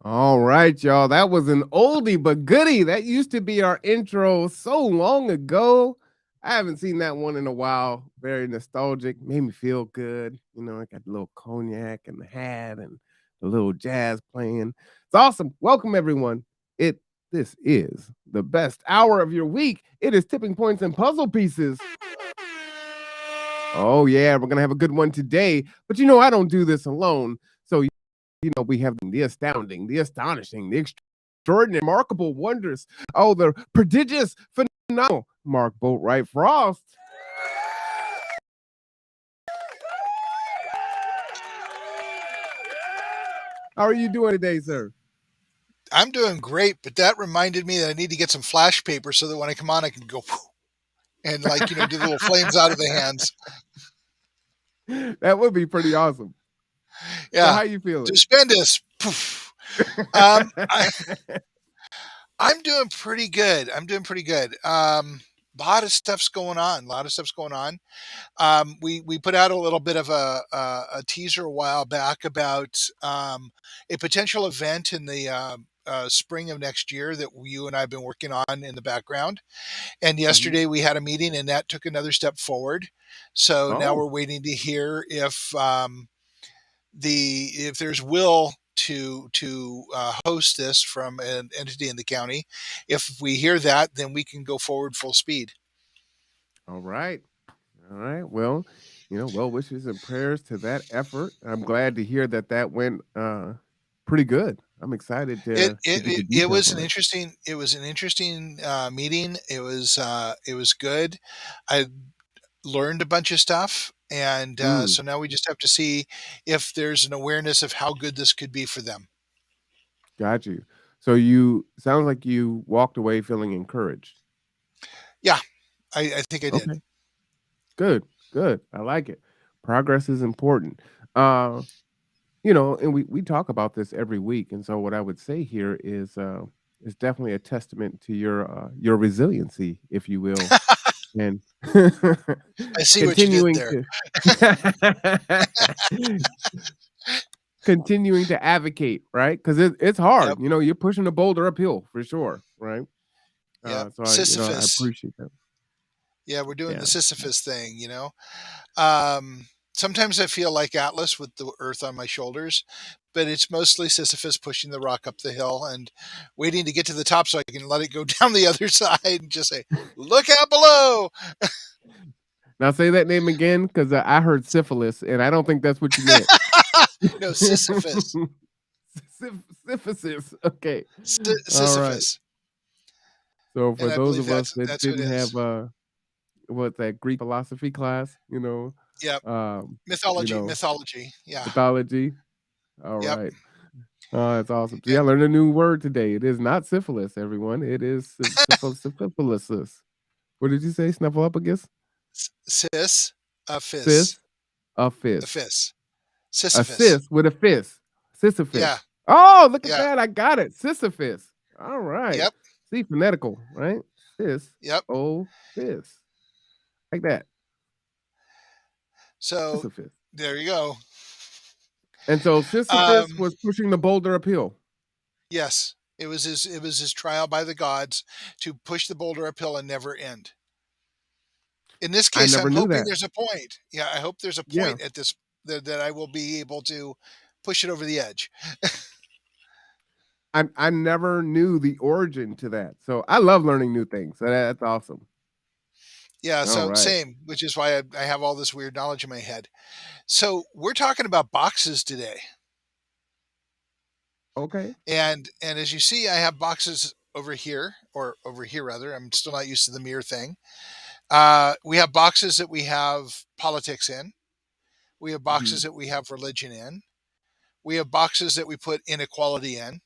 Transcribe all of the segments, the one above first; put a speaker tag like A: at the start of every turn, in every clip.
A: All right, y'all. That was an oldie but goodie. That used to be our intro so long ago. I haven't seen that one in a while. Very nostalgic. Made me feel good. I got the little cognac and the hat and the little jazz playing. It's awesome. Welcome everyone. This is the best hour of your week. It is tipping points and puzzle pieces. Oh yeah, we're gonna have a good one today. But I don't do this alone. So we have the astounding, the astonishing, the extraordinary, remarkable wonders. Oh, the prodigious, phenomenal Mark Boatwright-Frost. How are you doing today, sir?
B: I'm doing great, but that reminded me that I need to get some flash paper so that when I come on, I can go and do the little flames out of the hands.
A: That would be pretty awesome. So
B: Yeah,
A: how you feeling?
B: stupendous. Poof. I'm doing pretty good. Lot of stuff's going on. We put out a little bit of a teaser a while back about a potential event in the spring of next year that you and I have been working on in the background. And
A: Mhm.
B: yesterday we had a meeting, and that took another step forward. So now
A: Oh,
B: we're waiting to hear if there's will to host this from an entity in the county. If we hear that, then we can go forward full speed.
A: all right. All right. Well, well wishes and prayers to that effort. I'm glad to hear that went pretty good. I'm excited
B: It
A: to
B: it
A: get the
B: it, it
A: details
B: was an
A: on it.
B: interesting meeting. It was good. I learned a bunch of stuff, and
A: Mm,
B: so now we just have to see if there's an awareness of how good this could be for them.
A: got you. So you sounds like you walked away feeling encouraged.
B: Yeah, I think I did.
A: Okay. Good, good. I like it. Progress is important. Uh, and we talk about this every week. And so what I would say here is definitely a testament to your resiliency, if you will, and
B: I see what you did
A: continuing
B: there.
A: to continuing to advocate, right? Because it's hard.
B: Yep,
A: You're pushing the boulder uphill for sure, right?
B: yep.
A: So I
B: Sisyphus.
A: appreciate that.
B: Yeah, we're doing the
A: Yeah.
B: Sisyphus thing. Um, Sometimes I feel like Atlas with the earth on my shoulders, but it's mostly Sisyphus pushing the rock up the hill and waiting to get to the top so I can let it go down the other side and just say, "Look out below."
A: Now say that name again, because I heard syphilis, and I don't think that's what you meant.
B: No, Sisyphus.
A: Syphilis. Okay. All right.
B: Sisyphus.
A: So for
B: And I
A: those
B: believe
A: of us
B: that's
A: that
B: that's who it
A: didn't have
B: is.
A: what's that Greek philosophy class,
B: Yep.
A: um, you
B: Mythology,
A: know,
B: mythology. Yeah.
A: mythology. All
B: Yep.
A: right. Oh, that's awesome. See, I
B: And
A: learned a new word today. It is not syphilis, everyone. It is syphilis. What did you say? Snuffleupagus?
B: sis, a
A: Sis,
B: fis,
A: a
B: a
A: fist.
B: fis,
A: A
B: Sisyphus.
A: sis with a fist.
B: Yeah.
A: Sisyphus. Oh, look at
B: Yeah.
A: that. I got it. Sisyphus. All right.
B: Yep.
A: See, phonetical, right? Sis,
B: Yep.
A: oh, fist. Like that.
B: So
A: Sisyphus.
B: there you go.
A: And so Sisyphus
B: Um,
A: was pushing the boulder uphill.
B: yes, it was his trial by the gods to push the boulder uphill and never end. In this
A: I
B: case,
A: never
B: I'm
A: knew
B: hoping
A: that.
B: there's a point. Yeah, I hope there's a
A: Yeah.
B: point at this that I will be able to push it over the edge.
A: I never knew the origin to that. So I love learning new things. So that's awesome.
B: Yeah,
A: All
B: so
A: right.
B: same, which is why I have all this weird knowledge in my head. So we're talking about boxes today,
A: Okay.
B: and as you see, I have boxes over here, or over here rather. I'm still not used to the mirror thing. We have boxes that we have politics in. We have boxes
A: Mhm.
B: that we have religion in. We have boxes that we put inequality in.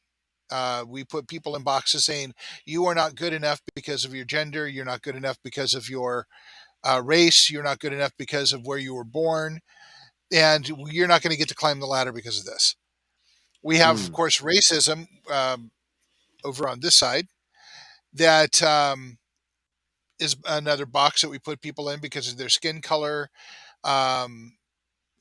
B: We put people in boxes saying, you are not good enough because of your gender, you're not good enough because of your race, you're not good enough because of where you were born, and you're not going to get to climb the ladder because of this. We have, of
A: Mm,
B: course, racism over on this side that is another box that we put people in because of their skin color, um,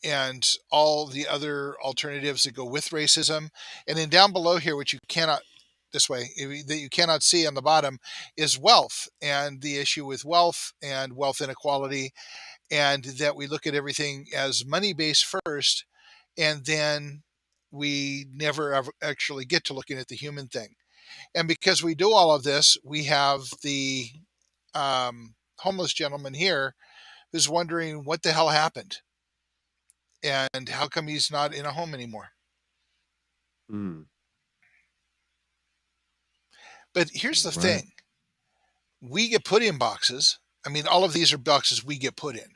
B: and all the other alternatives that go with racism. And then down below here, which you cannot this way that you cannot see on the bottom, is wealth and the issue with wealth and wealth inequality, and that we look at everything as money based first, and then we never ever actually get to looking at the human thing. And because we do all of this, we have the homeless gentleman here who's wondering what the hell happened and how come he's not in a home anymore.
A: mm,
B: But here's the
A: right.
B: thing, we get put in boxes. I mean, all of these are boxes we get put in.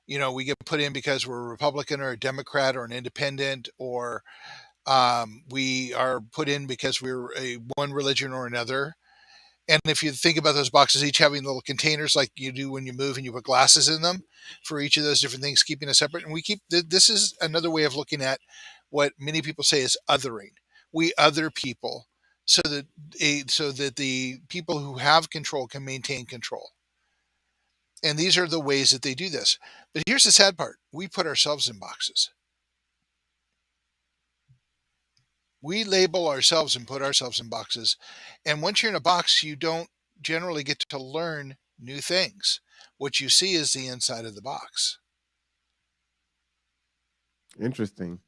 B: We get put in because we're a Republican or a Democrat or an independent, or we are put in because we're a one religion or another. And if you think about those boxes, each having little containers like you do when you move and you put glasses in them for each of those different things, keeping us separate. And we keep this is another way of looking at what many people say is othering. We other people so that the people who have control can maintain control. And these are the ways that they do this. But here's the sad part: we put ourselves in boxes. We label ourselves and put ourselves in boxes. And once you're in a box, you don't generally get to learn new things. What you see is the inside of the box.
A: Interesting.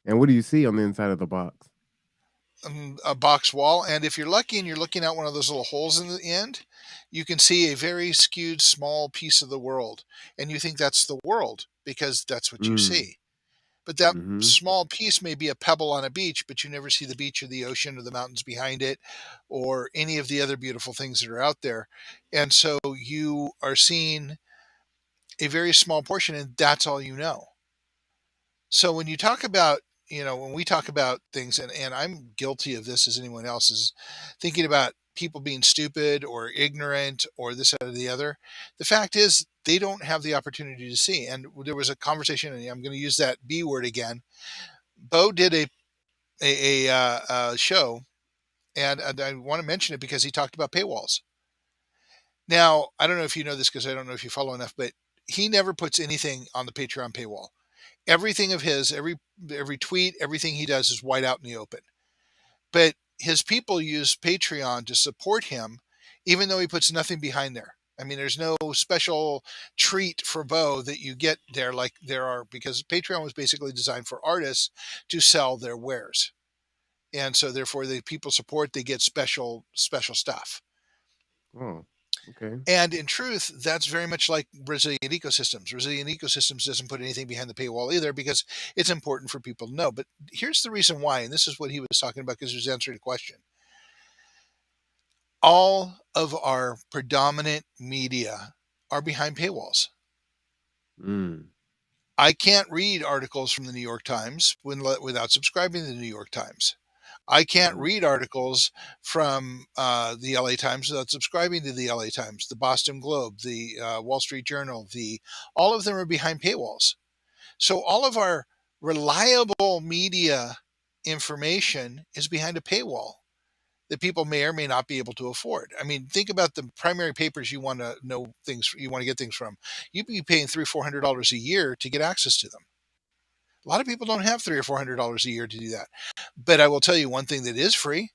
A: And what do you see on the inside of the box?
B: A box wall. And if you're lucky and you're looking out one of those little holes in the end, you can see a very skewed small piece of the world. And you think that's the world because that's what you
A: Mm,
B: see. But that
A: mm-hmm.
B: small piece may be a pebble on a beach, but you never see the beach or the ocean or the mountains behind it or any of the other beautiful things that are out there. And so you are seeing a very small portion, and that's all you know. So when you talk about, when we talk about things, and I'm guilty of this as anyone else, is thinking about people being stupid or ignorant or this or the other. The fact is, they don't have the opportunity to see. And there was a conversation, and I'm going to use that B word again. Bo did a show, and I want to mention it because he talked about paywalls. Now, I don't know if you know this because I don't know if you follow enough, but he never puts anything on the Patreon paywall. Everything of his, every tweet, everything he does is wide out in the open. But his people use Patreon to support him, even though he puts nothing behind there. I mean, there's no special treat for Bo that you get there like there are, because Patreon was basically designed for artists to sell their wares. And so therefore the people support, they get special stuff.
A: Oh, okay.
B: And in truth, that's very much like resilient ecosystems. Resilient ecosystems doesn't put anything behind the paywall either because it's important for people to know. But here's the reason why, and this is what he was talking about because he was answering a question. All of our predominant media are behind paywalls.
A: Mm,
B: I can't read articles from the New York Times without subscribing to the New York Times. I can't
A: mm.
B: read articles from the LA Times without subscribing to the LA Times, the Boston Globe, the Wall Street Journal. The All of them are behind paywalls. So all of our reliable media information is behind a paywall that people may or may not be able to afford. I mean, think about the primary papers you want to know things, you want to get things from. You'd be paying $300-400 a year to get access to them. A lot of people don't have $300 or $400 a year to do that. But I will tell you one thing that is free: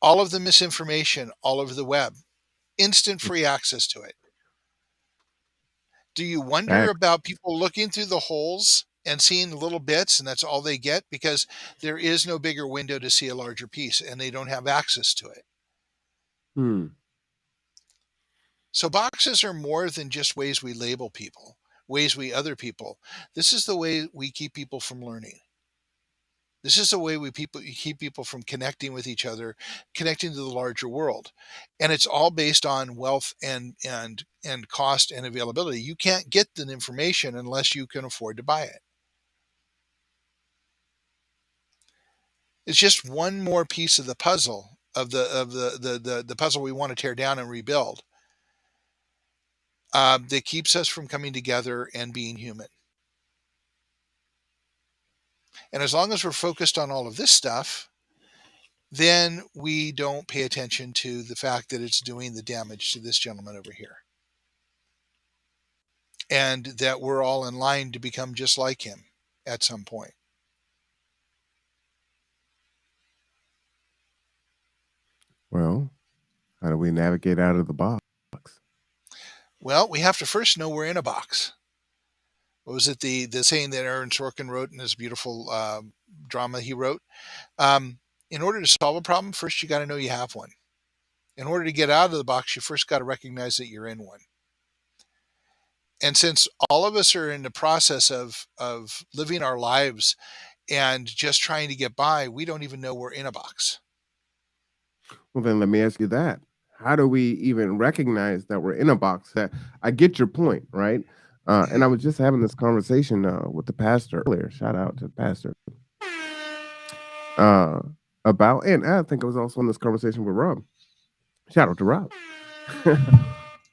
B: all of the misinformation all over the web, instant free access to it. Do you wonder
A: Facts.
B: about people looking through the holes and seeing little bits and that's all they get? Because there is no bigger window to see a larger piece and they don't have access to it.
A: Hmm.
B: So boxes are more than just ways we label people, ways we other people. This is the way we keep people from learning. This is the way we keep people from connecting with each other, connecting to the larger world. And it's all based on wealth and cost and availability. You can't get the information unless you can afford to buy it. It's just one more piece of the puzzle of the puzzle we want to tear down and rebuild, that keeps us from coming together and being human. And as long as we're focused on all of this stuff, then we don't pay attention to the fact that it's doing the damage to this gentleman over here. And that we're all in line to become just like him at some point.
A: Well, how do we navigate out of the box?
B: Well, we have to first know we're in a box. What was it, the saying that Aaron Sorkin wrote in his beautiful drama he wrote? In order to solve a problem, first you got to know you have one. In order to get out of the box, you first got to recognize that you're in one. And since all of us are in the process of living our lives and just trying to get by, we don't even know we're in a box.
A: Well, then let me ask you that. How do we even recognize that we're in a box? That I get your point, right? And
B: Mhm.
A: I was just having this conversation with the pastor earlier. Shout out to the pastor uh, about, and I think I was also in this conversation with Rob. Shout out to Rob.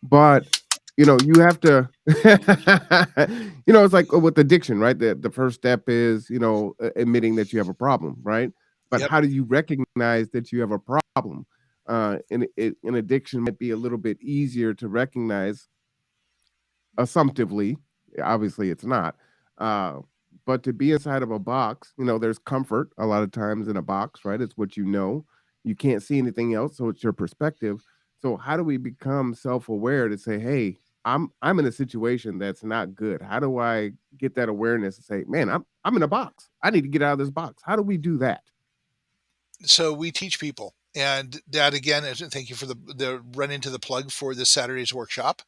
A: But you have to, it's like with addiction, right? The first step is admitting that you have a problem, right? But
B: Yep.
A: how do you recognize that you have a problem? An addiction might be a little bit easier to recognize assumptively. Obviously, it's not. Uh, but to be inside of a box, there's comfort a lot of times in a box, right? It's what you know. You can't see anything else, so it's your perspective. So how do we become self-aware to say, "Hey, I'm in a situation that's not good. How do I get that awareness and say, man, I'm in a box. I need to get out of this box." How do we do that?
B: So we teach people. And that again is, thank you for the run into the plug for this Saturday's workshop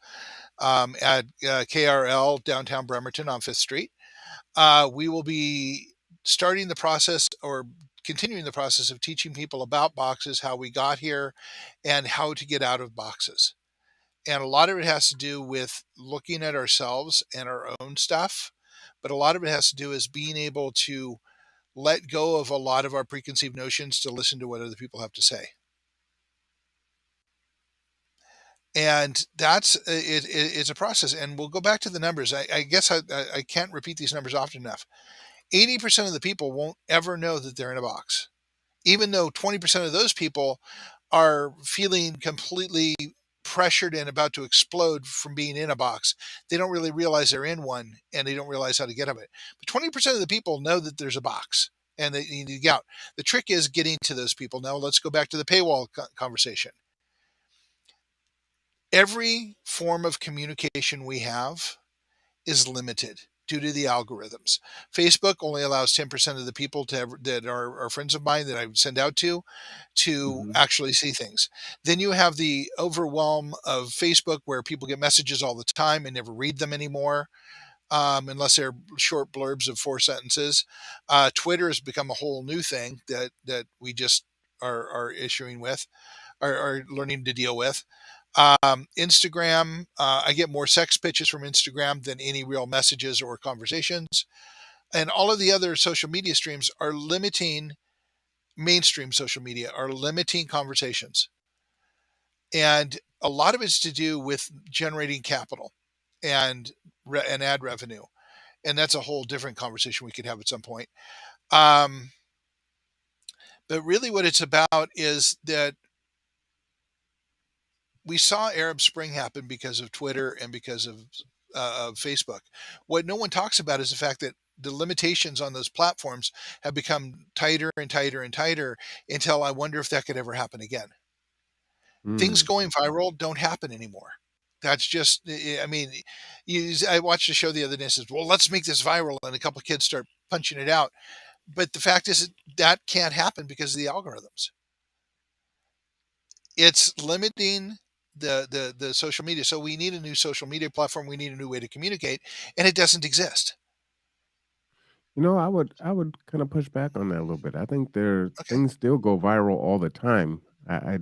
B: at KRL downtown Bremerton on Fifth Street. We will be starting the process or continuing the process of teaching people about boxes, how we got here, and how to get out of boxes. And a lot of it has to do with looking at ourselves and our own stuff. But a lot of it has to do is being able to let go of a lot of our preconceived notions to listen to what other people have to say. And it's a process. And we'll go back to the numbers. I guess I can't repeat these numbers often enough. 80% of the people won't ever know that they're in a box, even though 20% of those people are feeling completely pressured and about to explode from being in a box. They don't really realize they're in one and they don't realize how to get out of it. But 20% of the people know that there's a box and they need to get out. The trick is getting to those people. Now let's go back to the paywall conversation. Every form of communication we have is limited due to the algorithms. Facebook only allows 10% of the people that are friends of mine that I send out to
A: Mhm.
B: actually see things. Then you have the overwhelm of Facebook where people get messages all the time and never read them anymore. Unless they're short blurbs of 4 sentences. Twitter has become a whole new thing that we just are issuing with, are learning to deal with. Instagram, I get more sex pitches from Instagram than any real messages or conversations. And all of the other social media streams are limiting, mainstream social media are limiting conversations. And a lot of it's to do with generating capital and and ad revenue. And that's a whole different conversation we could have at some point. Um, but really, what it's about is that we saw Arab Spring happen because of Twitter and because of Facebook. What no one talks about is the fact that the limitations on those platforms have become tighter and tighter and tighter until I wonder if that could ever happen again. Things
A: Mm.
B: going viral don't happen anymore. That's just, I mean, I watched a show the other day and says, well, let's make this viral. And a couple of kids start punching it out. But the fact is that can't happen because of the algorithms. It's limiting the social media. So we need a new social media platform. We need a new way to communicate, and it doesn't exist.
A: I would kind of push back on that a little bit. I think there
B: Okay.
A: things still go viral all the time. I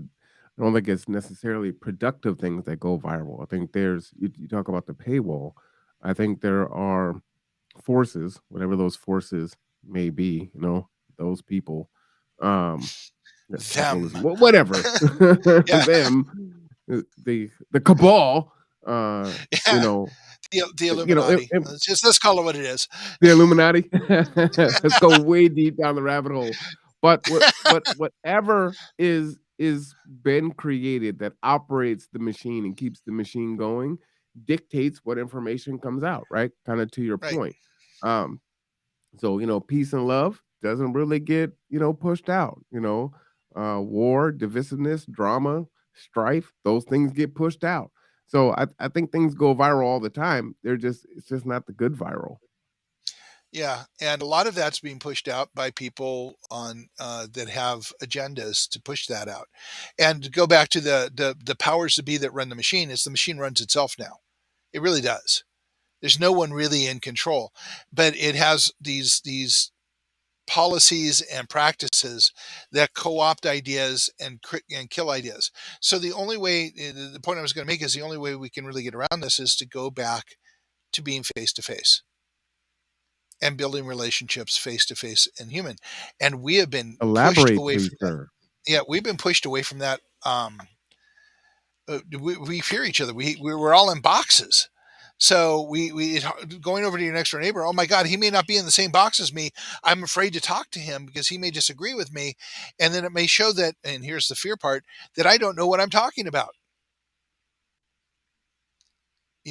A: don't think it's necessarily productive things that go viral. I think you talk about the paywall. I think there are forces, whatever those forces may be, those people. um,
B: Them.
A: capitalism, whatever,
B: Yeah.
A: them, the cabal, you
B: Yeah.
A: know,
B: The
A: it,
B: Illuminati. Let's call it what it is.
A: the Illuminati. Let's go way deep down the rabbit hole. But whatever is been created that operates the machine and keeps the machine going dictates what information comes out, right? Kind of to your
B: Right.
A: point. Um, so peace and love doesn't really get pushed out. War, divisiveness, drama, strife, those things get pushed out. So I think things go viral all the time. It's just not the good viral.
B: Yeah, and a lot of that's being pushed out by people on that have agendas to push that out. And to go back to the powers to be that run the machine, is the machine runs itself now. It really does. There's no one really in control, but it has these policies and practices that co-opt ideas and kill ideas. So the only way, the point I was going to make is the only way we can really get around this is to go back to being face to face and building relationships face to face and human. And we have been pushed
A: Elaborate,
B: away
A: please,
B: from that.
A: sir.
B: Yeah, we've been pushed away from that. We fear each other. We're all in boxes. So going over to your next door neighbor. Oh my God, he may not be in the same box as me. I'm afraid to talk to him because he may disagree with me, and then it may show that. And here's the fear part: that I don't know what I'm talking about.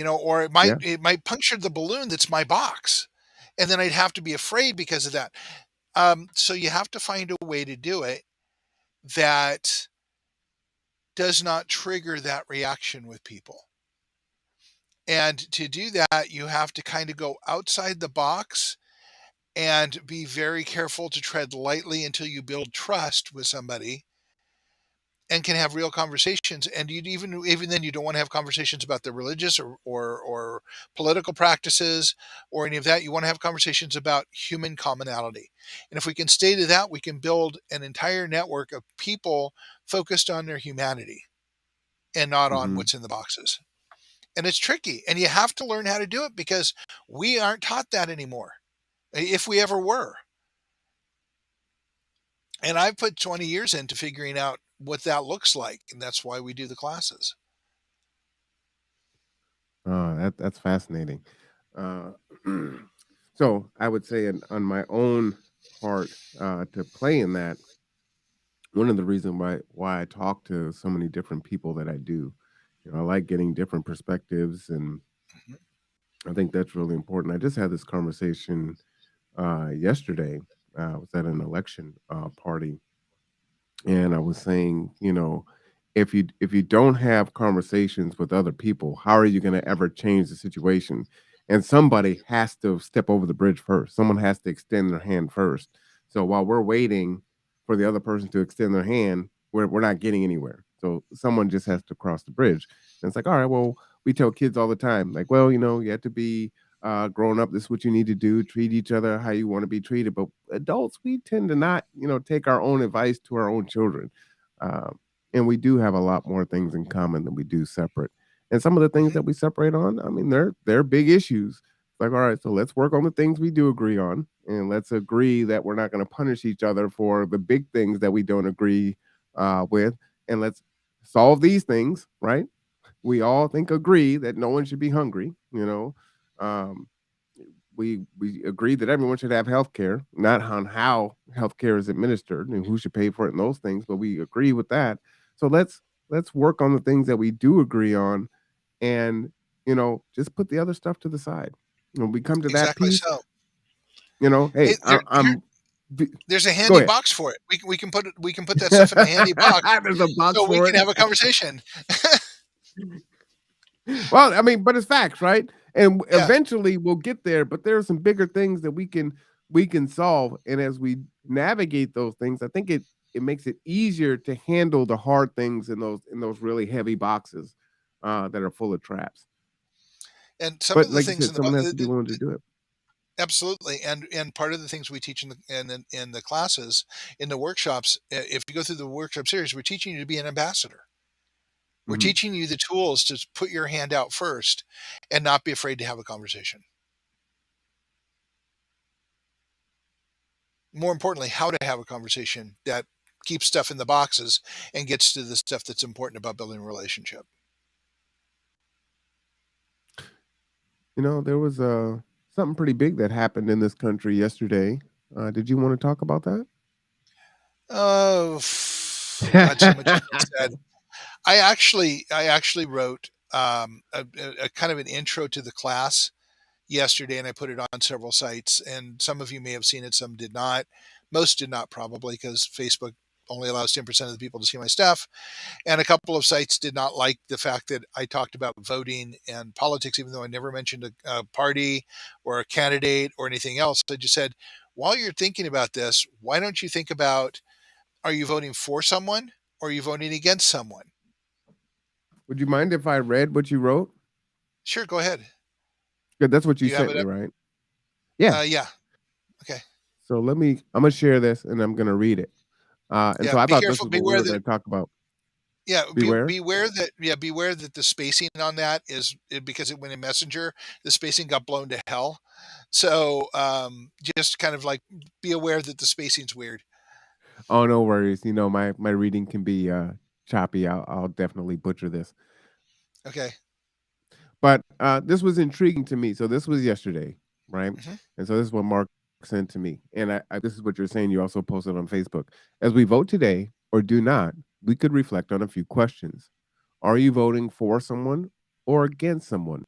B: Or
A: Yeah.
B: it might puncture the balloon that's my box, and then I'd have to be afraid because of that. So you have to find a way to do it that does not trigger that reaction with people. And to do that, you have to kind of go outside the box and be very careful to tread lightly until you build trust with somebody and can have real conversations. And you even then you don't want to have conversations about their religious or political practices or any of that. You want to have conversations about human commonality. And if we can stay to that, we can build an entire network of people focused on their humanity and not on
A: Hmm.
B: what's in the boxes. And it's tricky. And you have to learn how to do it because we aren't taught that anymore, if we ever were. And I've put 20 years into figuring out what that looks like. And that's why we do the classes.
A: That's fascinating. Uh, so I would say on my own part to play in that, one of the reasons why I talk to so many different people that I do, I like getting different perspectives, and
B: Mhm.
A: I think that's really important. I just had this conversation yesterday. I was at an election party, and I was saying, if you don't have conversations with other people, how are you going to ever change the situation? And somebody has to step over the bridge first. Someone has to extend their hand first. So while we're waiting for the other person to extend their hand, we're not getting anywhere. So someone just has to cross the bridge. And it's like, all right, well, we tell kids all the time, like, well, you have to be growing up. This is what you need to do. Treat each other how you want to be treated. But adults, we tend to not, take our own advice to our own children. Um, and we do have a lot more things in common than we do separate. And some of the things
B: Mhm.
A: that we separate on, I mean, they're big issues. Like, all right, so let's work on the things we do agree on, and let's agree that we're not going to punish each other for the big things that we don't agree with, and let's solve these things. Right? We all agree that no one should be hungry. Um, we agree that everyone should have health care, not on how health care is administered and who should pay for it and those things, but we agree with that. So let's work on the things that we do agree on, and just put the other stuff to the side. When we come to that
B: Exactly
A: piece,
B: so.
A: hey,
B: Hey, there, here,
A: I'm
B: there's a
A: go
B: handy
A: ahead.
B: box for it. We can put that stuff in a handy box
A: There's a box
B: so we
A: for
B: can
A: it.
B: have a conversation.
A: Well, I mean, but it's facts, right? And
B: Yeah.
A: eventually we'll get there, but there are some bigger things that we can solve. And as we navigate those things, I think it makes it easier to handle the hard things in those really heavy boxes that are full of traps.
B: And some
A: But
B: of the
A: like you
B: things
A: said,
B: in the
A: someone has to be willing to do it.
B: absolutely, and part of the things we teach in the classes, in the workshops, if you go through the workshop series, we're teaching you to be an ambassador. We're
A: Mhm.
B: teaching you the tools to put your hand out first and not be afraid to have a conversation. more importantly, how to have a conversation that keeps stuff in the boxes and gets to the stuff that's important about building a relationship.
A: There was something pretty big that happened in this country yesterday. Did you want to talk about that?
B: Oh, God, so much has been said. I actually wrote a kind of an intro to the class yesterday, and I put it on several sites. And some of you may have seen it, some did not. Most did not, probably because Facebook only allows 10% of the people to see my stuff. And a couple of sites did not like the fact that I talked about voting and politics, even though I never mentioned a party or a candidate or anything else. I just said, while you're thinking about this, why don't you think about, are you voting for someone or are you voting against someone?
A: Would you mind if I read what you wrote?
B: Sure, go ahead.
A: Good, that's what
B: Do
A: you
B: you have
A: sent
B: it
A: me,
B: up?
A: right? Yeah.
B: Yeah. Okay.
A: So I'm gonna share this and I'm gonna read it. And
B: Yeah.
A: so I
B: Be
A: thought this
B: careful.
A: is what we
B: Beware
A: were
B: that.
A: gonna talk about.
B: Yeah.
A: Beware.
B: Beware that the spacing on that because it went in Messenger, the spacing got blown to hell. So just kind of like be aware that the spacing's weird.
A: Oh, no worries. My reading can be choppy. I'll definitely butcher this.
B: Okay.
A: But this was intriguing to me. So this was yesterday, right?
B: Hmm.
A: And so this is what Mark sent to me. And this is what you're saying. You also posted on Facebook. As we vote today or do not, we could reflect on a few questions. Are you voting for someone or against someone?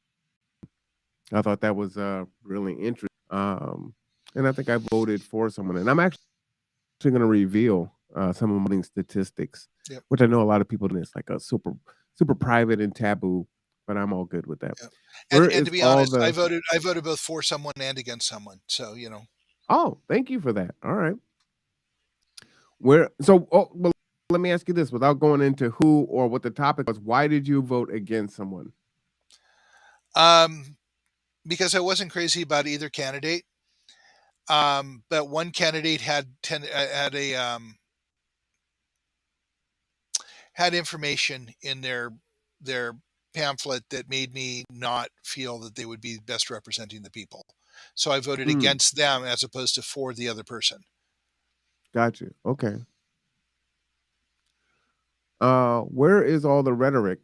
A: I thought that was really interesting. And I think I voted for someone. And I'm actually going to reveal some of my statistics,
B: Yep.
A: which I know a lot of people do. It's like a super private and taboo, but I'm all good with that.
B: Yep. And
A: Where
B: and to
A: is
B: be
A: all
B: honest, I
A: the
B: voted I voted both for someone and against someone. So
A: Oh, thank you for that. All right. Well, let me ask you this without going into who or what the topic was. Why did you vote against someone?
B: um, because I wasn't crazy about either candidate. But one candidate had information in their pamphlet that made me not feel that they would be best representing the people. So I voted
A: Mm,
B: against them as opposed to for the other person.
A: got you. Okay. Where is all the rhetoric?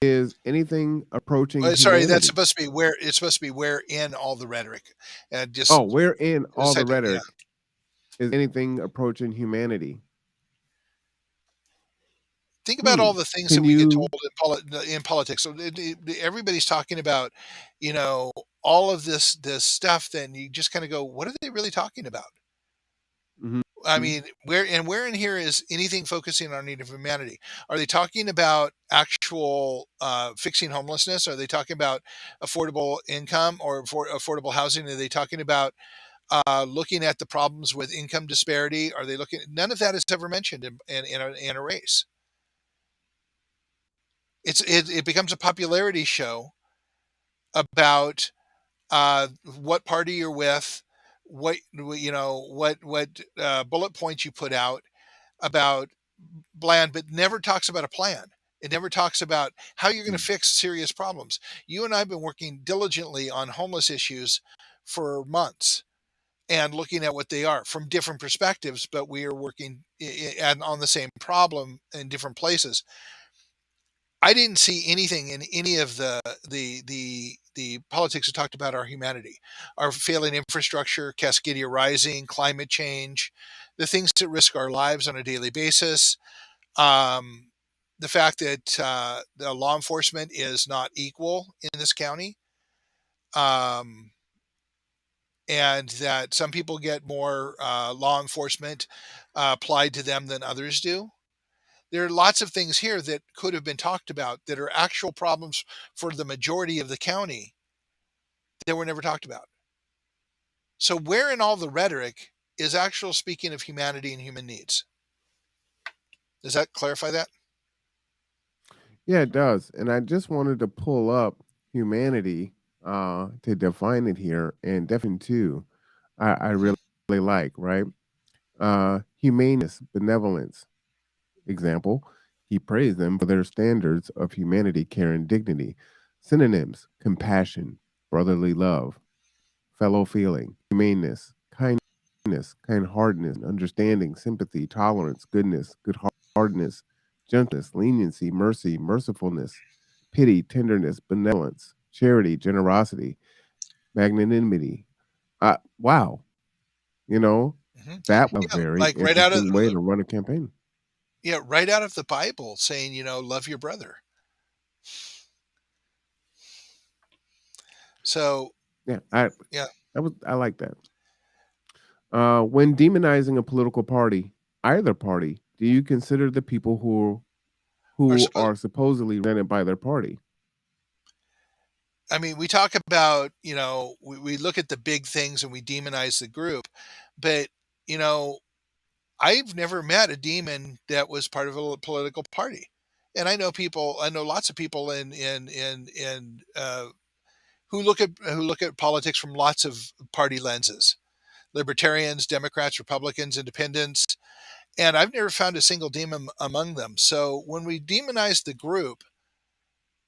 A: Is anything approaching
B: Well, sorry, that's
A: humanity?
B: supposed to be where it's supposed to be where in all the rhetoric, and
A: Oh, where in all
B: just
A: the
B: yeah.
A: rhetoric is anything approaching humanity?
B: Think about
A: Hmm.
B: all the things that
A: Can
B: we get told
A: you
B: in politics. So everybody's talking about, all of this stuff. Then you just kind of go, what are they really talking about?
A: Mhm.
B: I mean, where in here is anything focusing on Native humanity? Are they talking about actual fixing homelessness? Are they talking about affordable income or affordable housing? Are they talking about looking at the problems with income disparity? Are they looking? None of that is ever mentioned in a race. It becomes a popularity show about what party you're with, what bullet points you put out about bland, but never talks about a plan. It never talks about how you're going to
A: Mm.
B: fix serious problems. You and I have been working diligently on homeless issues for months and looking at what they are from different perspectives, but we are working and on the same problem in different places. I didn't see anything in any of the politics that talked about our humanity, our failing infrastructure, Cascadia Rising, climate change, the things that risk our lives on a daily basis, um, the fact that the law enforcement is not equal in this county, um, and that some people get more law enforcement applied to them than others do. There are lots of things here that could have been talked about that are actual problems for the majority of the county that were never talked about. So, where in all the rhetoric is actual speaking of humanity and human needs? Does that clarify that?
A: Yeah, it does. And I just wanted to pull up humanity to define it here, and definition too. I
B: Hmm.
A: really like, right? Humaneness, benevolence. Example, he praised them for their standards of humanity, care, and dignity. Synonyms: compassion, brotherly love, fellow feeling, humaneness, kindness, kind-heartedness, understanding, sympathy, tolerance, goodness, good-heartedness, gentleness, leniency, mercy, mercifulness, pity, tenderness, benevolence, charity, generosity, magnanimity. Wow, you know,
B: Mhm.
A: that was a
B: Yeah,
A: very
B: like right out of
A: interesting way to run a campaign.
B: yeah, right out of the Bible saying, love your brother. So,
A: Yeah,
B: yeah,
A: I like that. When demonizing a political party, either party, do you consider the people
B: or
A: who
B: supposed
A: are supposedly represented by their party?
B: I mean, we talk about, we look at the big things and we demonize the group, but, you know, I've never met a demon that was part of a political party. And I know lots of people who look at politics from lots of party lenses. Libertarians, Democrats, Republicans, Independents, and I've never found a single demon among them. So when we demonize the group,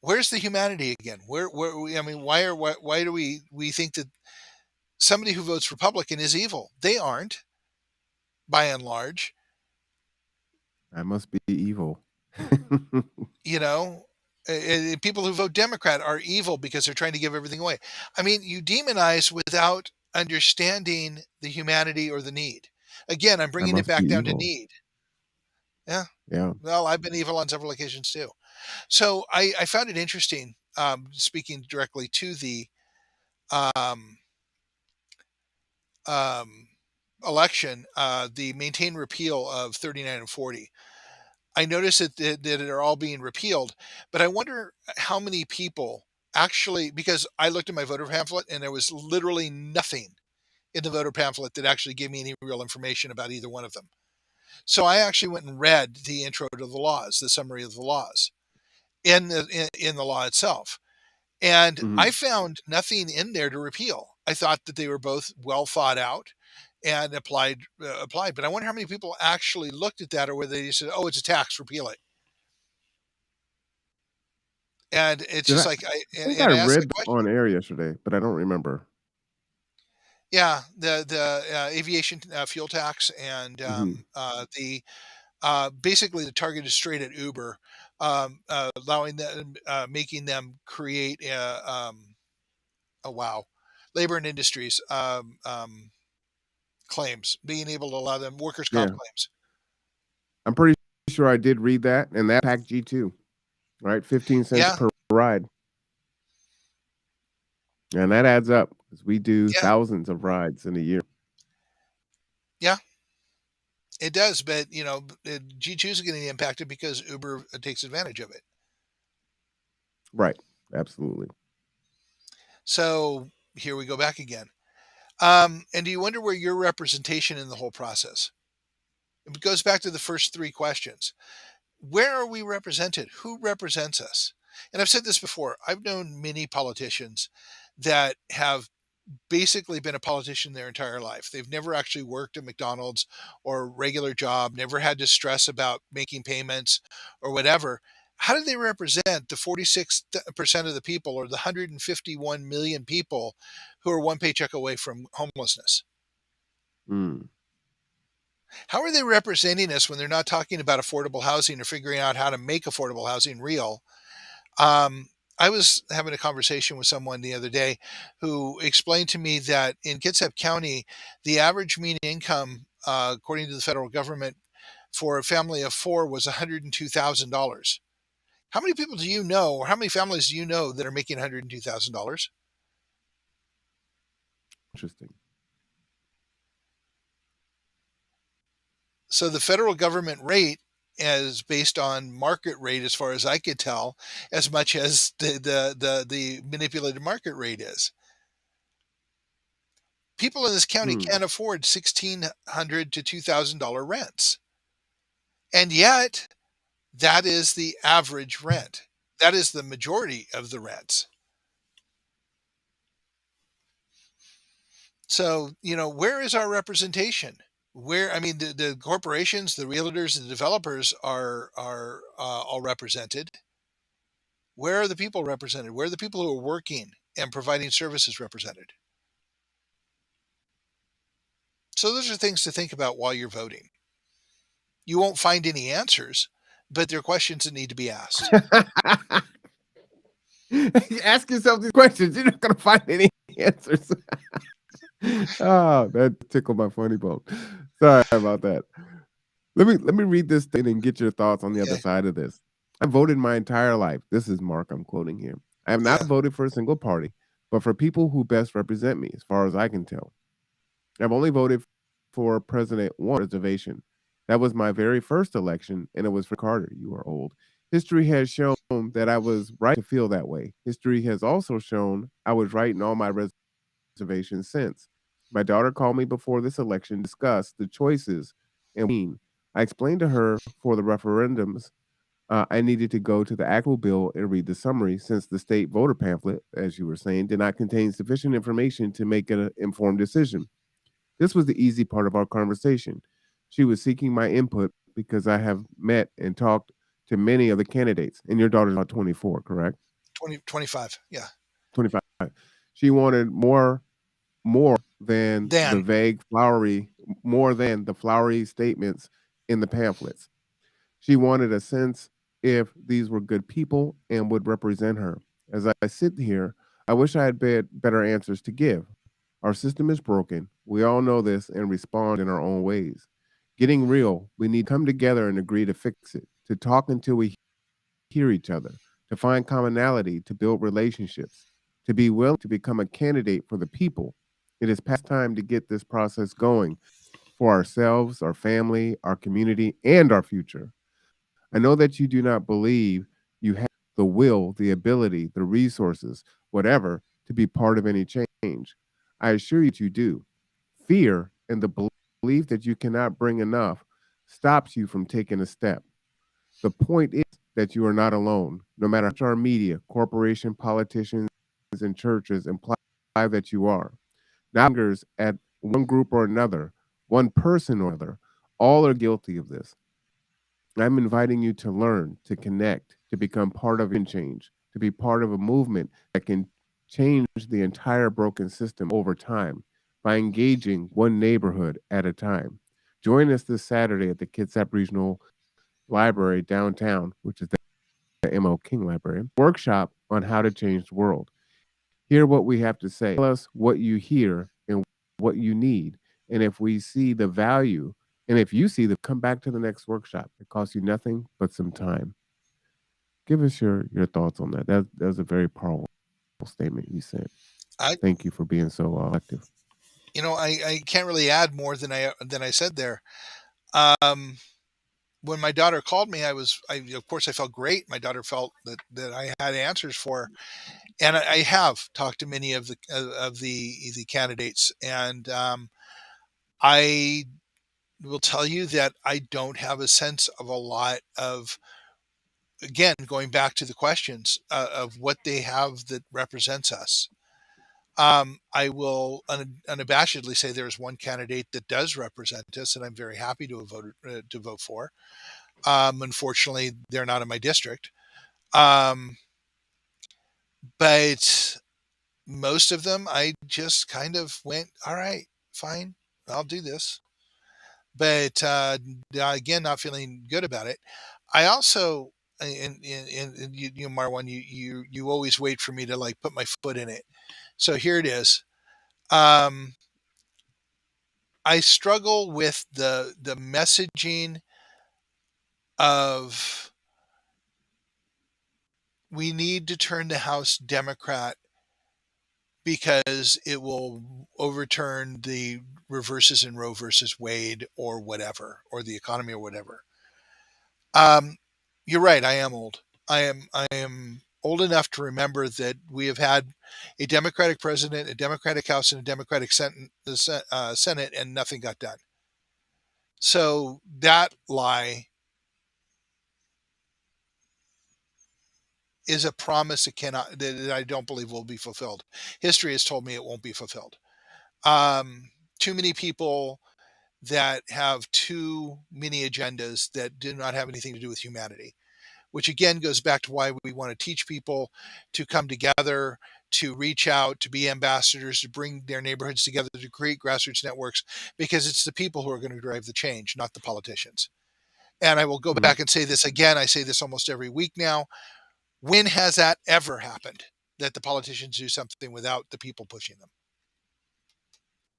B: where's the humanity again? I mean, why do we think that somebody who votes Republican is evil? They aren't, by and large.
A: I must be evil.
B: You know, People who vote Democrat are evil because they're trying to give everything away. I mean, you demonize without understanding the humanity or the need. Again, I'm
A: I
B: bringing it
A: must be
B: back down to
A: evil.
B: need. Yeah.
A: Yeah.
B: Well, I've been evil on several occasions too. So I found it interesting, speaking directly to the um, um, election, the maintain repeal of 39 and 40. I noticed that it are all being repealed, but I wonder how many people actually, because I looked at my voter pamphlet and there was literally nothing in the voter pamphlet that actually gave me any real information about either one of them. So I actually went and read the intro to the laws, the summary of the laws in the law itself. And I
A: Mhm.
B: found nothing in there to repeal. I thought that they were both well thought out and applied. But I wonder how many people actually looked at that, or whether they just said, "Oh, it's a tax, repeal it." And it's
A: Did
B: just
A: I
B: like
A: think I
B: and I asked the
A: read
B: question.
A: on air yesterday, but I don't remember.
B: Yeah, the aviation fuel tax and
A: Mhm.
B: the basically the target is straight at Uber, allowing them, making them create a wow, labor and industries claims, being able to allow them workers' comp
A: Yeah.
B: claims.
A: I'm pretty sure I did read that, and that packed G too, right? 15 cents
B: Yeah,
A: per ride. And that adds up because we do
B: yeah,
A: thousands of rides in a year.
B: yeah, it does. But G2 is getting impacted because Uber takes advantage of it.
A: Right. Absolutely.
B: So here we go back again. And do you wonder where your representation in the whole process? It goes back to the first three questions. Where are we represented? Who represents us? And I've said this before. I've known many politicians that have basically been a politician their entire life. They've never actually worked at McDonald's or a regular job, never had to stress about making payments or whatever. How do they represent the 46% of the people, or the 151 million people who are one paycheck away from homelessness?
A: Mm.
B: How are they representing us when they're not talking about affordable housing or figuring out how to make affordable housing real? Um, I was having a conversation with someone the other day who explained to me that in Kitsap County, the average mean income, according to the federal government, for a family of four was $102,000. How many people do you know, or how many families do you know that are making $102,000?
A: Interesting.
B: So the federal government rate is based on market rate, as far as I could tell, as much as the manipulated market rate is. People in this county
A: Hmm.
B: can't afford $1,600 to $2,000 rents. And yet, that is the average rent. That is the majority of the rents. So, where is our representation? Where, I mean, the corporations, the realtors, the developers are all represented. Where are the people represented? Where are the people who are working and providing services represented? So those are things to think about while you're voting. You won't find any answers, but they're questions that need to be asked.
A: Ask yourself these questions. You're not gonna find any answers. Oh, that tickled my funny bone. Sorry about that. Let me read this thing and get your thoughts on the other
B: Okay.
A: side of this. I voted my entire life. This is Mark I'm quoting here. I have not
B: Yeah.
A: voted for a single party, but for people who best represent me, as far as I can tell. I've only voted for President one reservation. That was my very first election, and it was for Carter. You are old. History has shown that I was right to feel that way. History has also shown I was right in all my reservations since. My daughter called me before this election to discuss the choices and I explained to her for the referendums I needed to go to the actual bill and read the summary since the state voter pamphlet, as you were saying, did not contain sufficient information to make an informed decision. This was the easy part of our conversation. She was seeking my input because I have met and talked to many of the candidates, and your daughter's about 24, correct?
B: 2025. Yeah.
A: 25. She wanted more than the
B: Dan.
A: vague, flowery, more than the flowery statements in the pamphlets. She wanted a sense if these were good people and would represent her. As I sit here, I wish I had better answers to give. Our system is broken. We all know this and respond in our own ways. Getting real, we need to come together and agree to fix it, to talk until we hear each other, to find commonality, to build relationships, to be willing to become a candidate for the people. It is past time to get this process going for ourselves, our family, our community, and our future. I know that you do not believe you have the will, the ability, the resources, whatever, to be part of any change. I assure you that you do. Fear and the belief that you cannot bring enough stops you from taking a step. The point is that you are not alone. No matter how much our media, corporation, politicians, and churches imply that you are. Not fingers at one group or another, one person or another. All are guilty of this. I'm inviting you to learn, to connect, to become part of change, to be part of a movement that can change the entire broken system over time by engaging one neighborhood at a time. Join us this Saturday at the Kitsap Regional Library downtown, which is the M.L. King Library, workshop on how to change the world. Hear what we have to say. Tell us what you hear and what you need. And if we see the value, and if you see the come back to the next workshop. It costs you nothing but some time. Give us your thoughts on that. That was a very powerful statement you said.
B: I
A: Thank you for being so active.
B: I can't really add more than I said there. Um, when my daughter called me, I of course I felt great. My daughter felt that I had answers for her. And I have talked to many of the candidates, and I will tell you that I don't have a sense of a lot of, again, going back to the questions, of what they have that represents us. I will unabashedly say there is one candidate that does represent us, and I'm very happy to vote for. Unfortunately, they're not in my district, um, but most of them, I just kind of went, all right, fine, I'll do this. But again, not feeling good about it. I also, and Marwan, you always wait for me to like put my foot in it. So here it is. Um, I struggle with the messaging of we need to turn the House Democrat because it will overturn the reverses in Roe versus Wade or whatever, or the economy or whatever. Um, you're right. I am old. I am old enough to remember that we have had a Democratic president, a Democratic House, and a Democratic Senate, and nothing got done. So that lie is a promise that I don't believe will be fulfilled. History has told me it won't be fulfilled. Too many people that have too many agendas that do not have anything to do with humanity, which again goes back to why we want to teach people to come together, to reach out, to be ambassadors, to bring their neighborhoods together, to create grassroots networks, because it's the people who are going to drive the change, not the politicians. And I will go
A: Mhm.
B: back and say this again. I say this almost every week now. When has that ever happened, that the politicians do something without the people pushing them?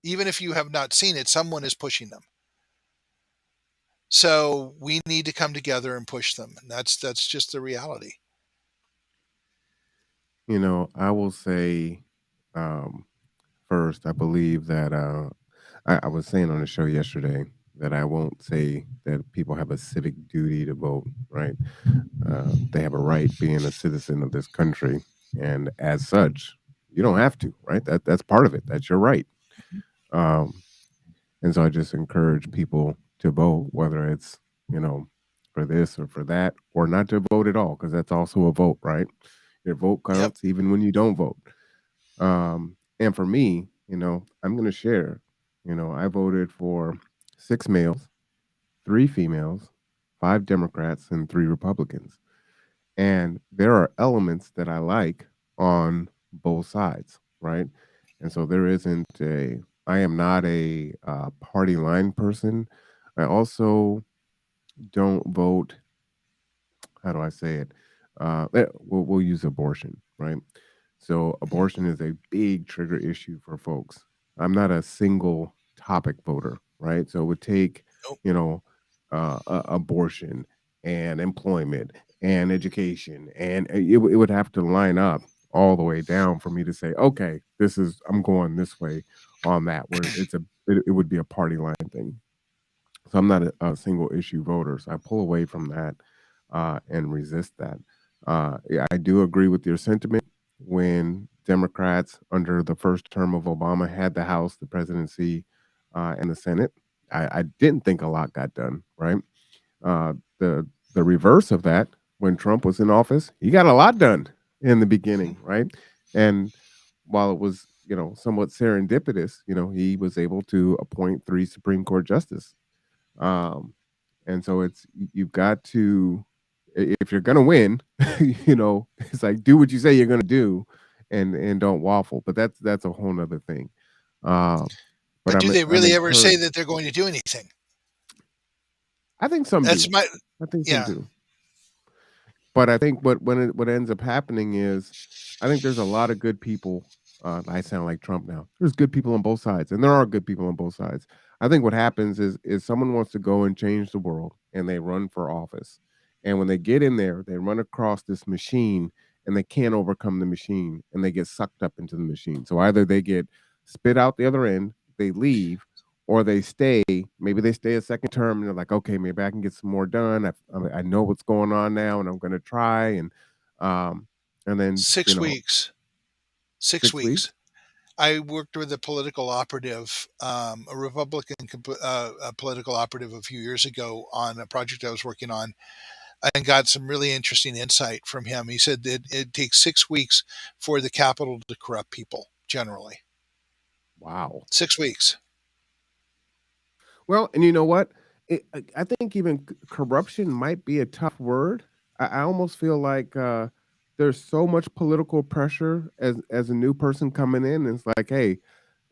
B: Even if you have not seen it, someone is pushing them. So we need to come together and push them. And that's just the reality.
A: I will say, um, first, I believe that I was saying on the show yesterday that I won't say that people have a civic duty to vote, right? They have a right being a citizen of this country, and as such, you don't have to, right? That's part of it. That's your right. Um, and so I just encourage people to vote, whether it's you know for this or for that, or not to vote at all, because that's also a vote, right? Your vote
B: Yep.
A: counts even when you don't vote. And for me, I'm going to share. I voted for 6 males, 3 females, 5 Democrats, and 3 Republicans. And there are elements that I like on both sides, right? And so there isn't I am not a party line person. I also don't vote, how do I say it? We'll use abortion, right? So
B: Mhm.
A: abortion is a big trigger issue for folks. I'm not a single topic voter, right? So it would take,
B: Nope.
A: you know, abortion and employment and education, and it would have to line up all the way down for me to say, okay, I'm going this way on that. Where it would be a party line thing. So I'm not a single issue voter. So I pull away from that and resist that. Yeah, I do agree with your sentiment. When Democrats under the first term of Obama had the House, the presidency, and the Senate, I didn't think a lot got done. Right. Uh, the reverse of that, when Trump was in office, he got a lot done in the beginning. Right. And while it was somewhat serendipitous, he was able to appoint 3 Supreme Court justices. And so you've got to, if you're gonna win, it's like do what you say you're gonna do, and don't waffle. But that's a whole nother thing. Uh, but
B: But do they
A: I'm
B: really ever say
A: encouraged.
B: that they're going to do anything?
A: I think some
B: That's
A: do.
B: my
A: I think some
B: yeah.
A: do. But I think what ends up happening is, I think there's a lot of good people. I sound like Trump now. There's good people on both sides, and there are good people on both sides. I think what happens is someone wants to go and change the world, and they run for office. And when they get in there, they run across this machine, and they can't overcome the machine, and they get sucked up into the machine. So either they get spit out the other end, they leave, or they stay. Maybe they stay a second term and they're like, okay, maybe I can get some more done. I know what's going on now, and I'm going to try. Um, and then
B: 6 weeks. 6 weeks.
A: 6 weeks.
B: I worked with a political operative, a Republican a political operative a few years ago on a project I was working on, and got some really interesting insight from him. He said that it takes 6 weeks for the capital to corrupt people generally.
A: Wow.
B: 6 weeks.
A: Well, and you know what? I think even corruption might be a tough word. I almost feel like there's so much political pressure as a new person coming in. And it's like, hey,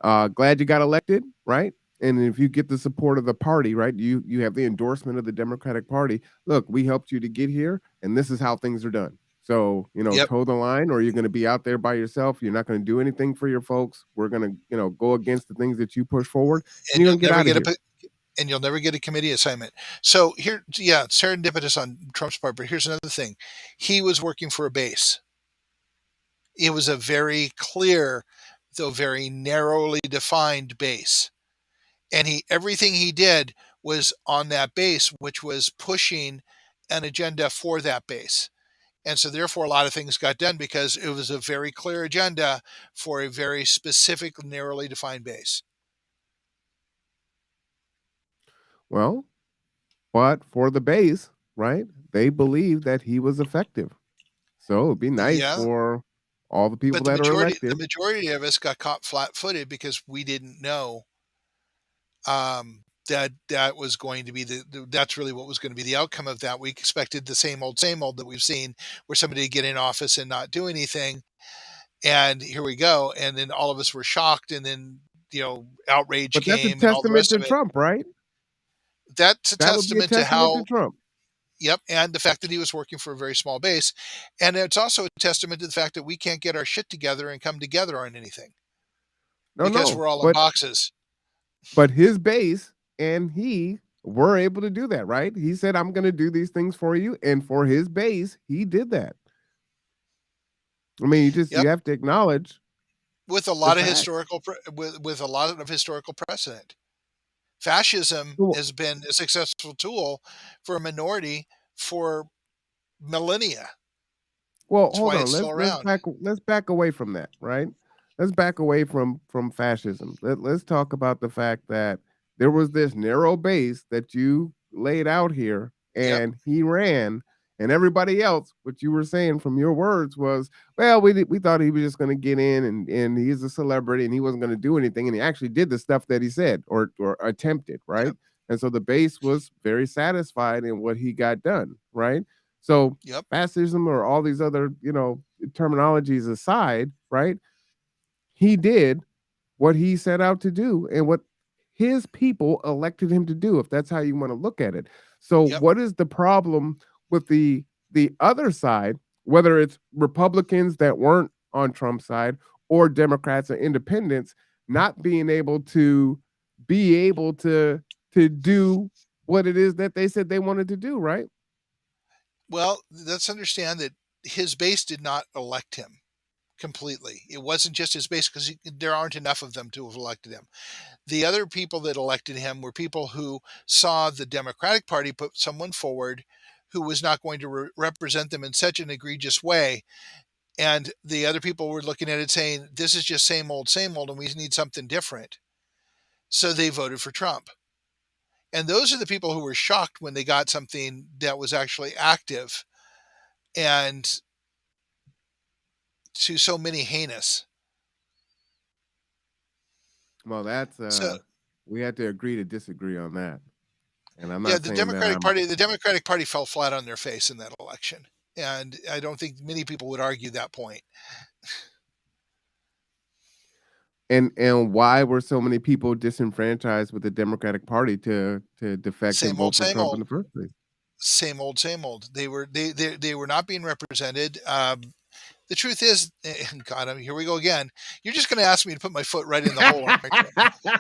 A: glad you got elected, right? And if you get the support of the party, right, you have the endorsement of the Democratic Party. Look, we helped you to get here, and this is how things are done. So,
B: Yep.
A: toe the line, or you're going to be out there by yourself. You're not going to do anything for your folks. We're going to, go against the things that you push forward, and
B: And
A: you're
B: you'll
A: going to get
B: never
A: out of
B: get
A: here.
B: a and you'll never get a committee assignment. So here, yeah, serendipitous on Trump's part. But here's another thing: he was working for a base. It was a very clear, though very narrowly defined base, and he everything he did was on that base, which was pushing an agenda for that base. And so, therefore, a lot of things got done because it was a very clear agenda for a very specific, narrowly defined base.
A: Well, but for the base, right? They believe that he was effective. So it'd be nice
B: Yeah,
A: for all the people
B: but the
A: that are
B: majority, the
A: elected.
B: majority of us got caught flat-footed because we didn't know that was going to be that's really what was going to be the outcome of that. We expected the same old that we've seen, where somebody would get in office and not do anything. And here we go. And then all of us were shocked. And then, outrage
A: But that's a
B: came and all the
A: testament
B: rest
A: to
B: of it.
A: Trump, right?
B: That's a
A: That would be a
B: testament to
A: testament to
B: how,
A: Trump.
B: yep. And the fact that he was working for a very small base. And it's also a testament to the fact that we can't get our shit together and come together on anything
A: No,
B: because
A: no.
B: we're all in boxes.
A: But his base and he were able to do that, right? He said, I'm going to do these things for you. And for his base, he did that. I mean, you
B: Yep.
A: have to acknowledge
B: With a
A: the
B: lot of
A: facts.
B: with a lot of historical precedent. Fascism
A: Well,
B: has been a successful tool for a minority for millennia.
A: well,
B: That's
A: hold
B: why
A: on.
B: it's still around.
A: Let's back away from that, right? Let's back away from fascism. Let's talk about the fact that there was this narrow base that you laid out here,
B: Yep,
A: and he ran, and everybody else, what you were saying from your words was, well, we thought he was just going to get in, and he's a celebrity, and he wasn't going to do anything, and he actually did the stuff that he said or attempted, right?
B: yep,
A: And so the base was very satisfied in what he got done, right? So
B: yep,
A: fascism or all these other, terminologies aside, right? He did what he set out to do and what his people elected him to do, if that's how you want to look at it. So
B: yep.
A: what is the problem with the other side, whether it's Republicans that weren't on Trump's side or Democrats or independents not being able to do what it is that they said they wanted to do, right?
B: Well, let's understand that his base did not elect him completely. It wasn't just his base because there aren't enough of them to have elected him. The other people that elected him were people who saw the Democratic Party put someone forward who was not going to represent them in such an egregious way. And the other people were looking at it saying, this is just same old, and we need something different. So they voted for Trump. And those are the people who were shocked when they got something that was actually active and to so many heinous.
A: Well, that's
B: So
A: we had to agree to disagree on that. And I'm
B: yeah,
A: not saying that I'm
B: The Democratic Party fell flat on their face in that election. And I don't think many people would argue that point.
A: and why were so many people disenfranchised with the Democratic Party to defect and
B: Same old,
A: vote for
B: same
A: Trump in
B: old,
A: the first place?
B: same old, same old. They were not being represented. The truth is, God, I mean, here we go again. You're just going to ask me to put my foot right in the hole, aren't you?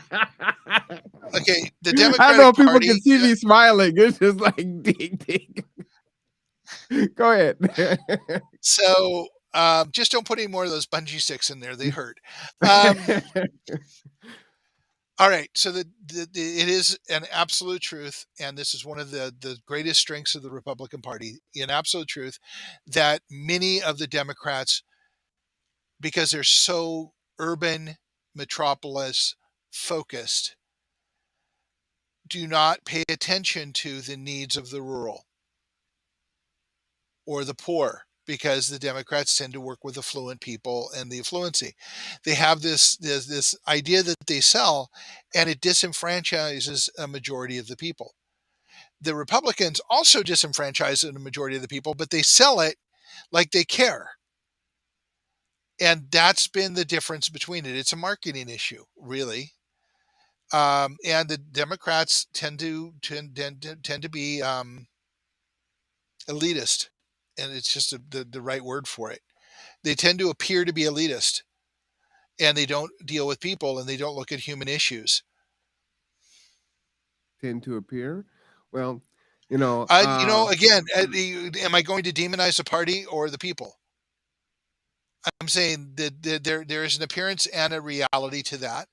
B: Okay, the
A: I don't know
B: Democratic
A: if people can
B: Party.
A: see me smiling. It's just like ding ding. Go ahead.
B: So just don't put any more of those bungee sticks in there. They hurt. Um, all right. So it is an absolute truth, and this is one of the greatest strengths of the Republican Party, in absolute truth, that many of the Democrats, because they're so urban metropolis focused, do not pay attention to the needs of the rural or the poor, because the Democrats tend to work with affluent people and the affluency. They have this idea that they sell, and it disenfranchises a majority of the people. The Republicans also disenfranchise a majority of the people, but they sell it like they care. And that's been the difference between it. It's a marketing issue, really. And the Democrats tend to be elitist, and it's just the right word for it. They tend to appear to be elitist, and they don't deal with people, and they don't look at human issues.
A: Tend to appear. Well, you know, uh
B: Again, am I going to demonize the party or the people? I'm saying that there is an appearance and a reality to that.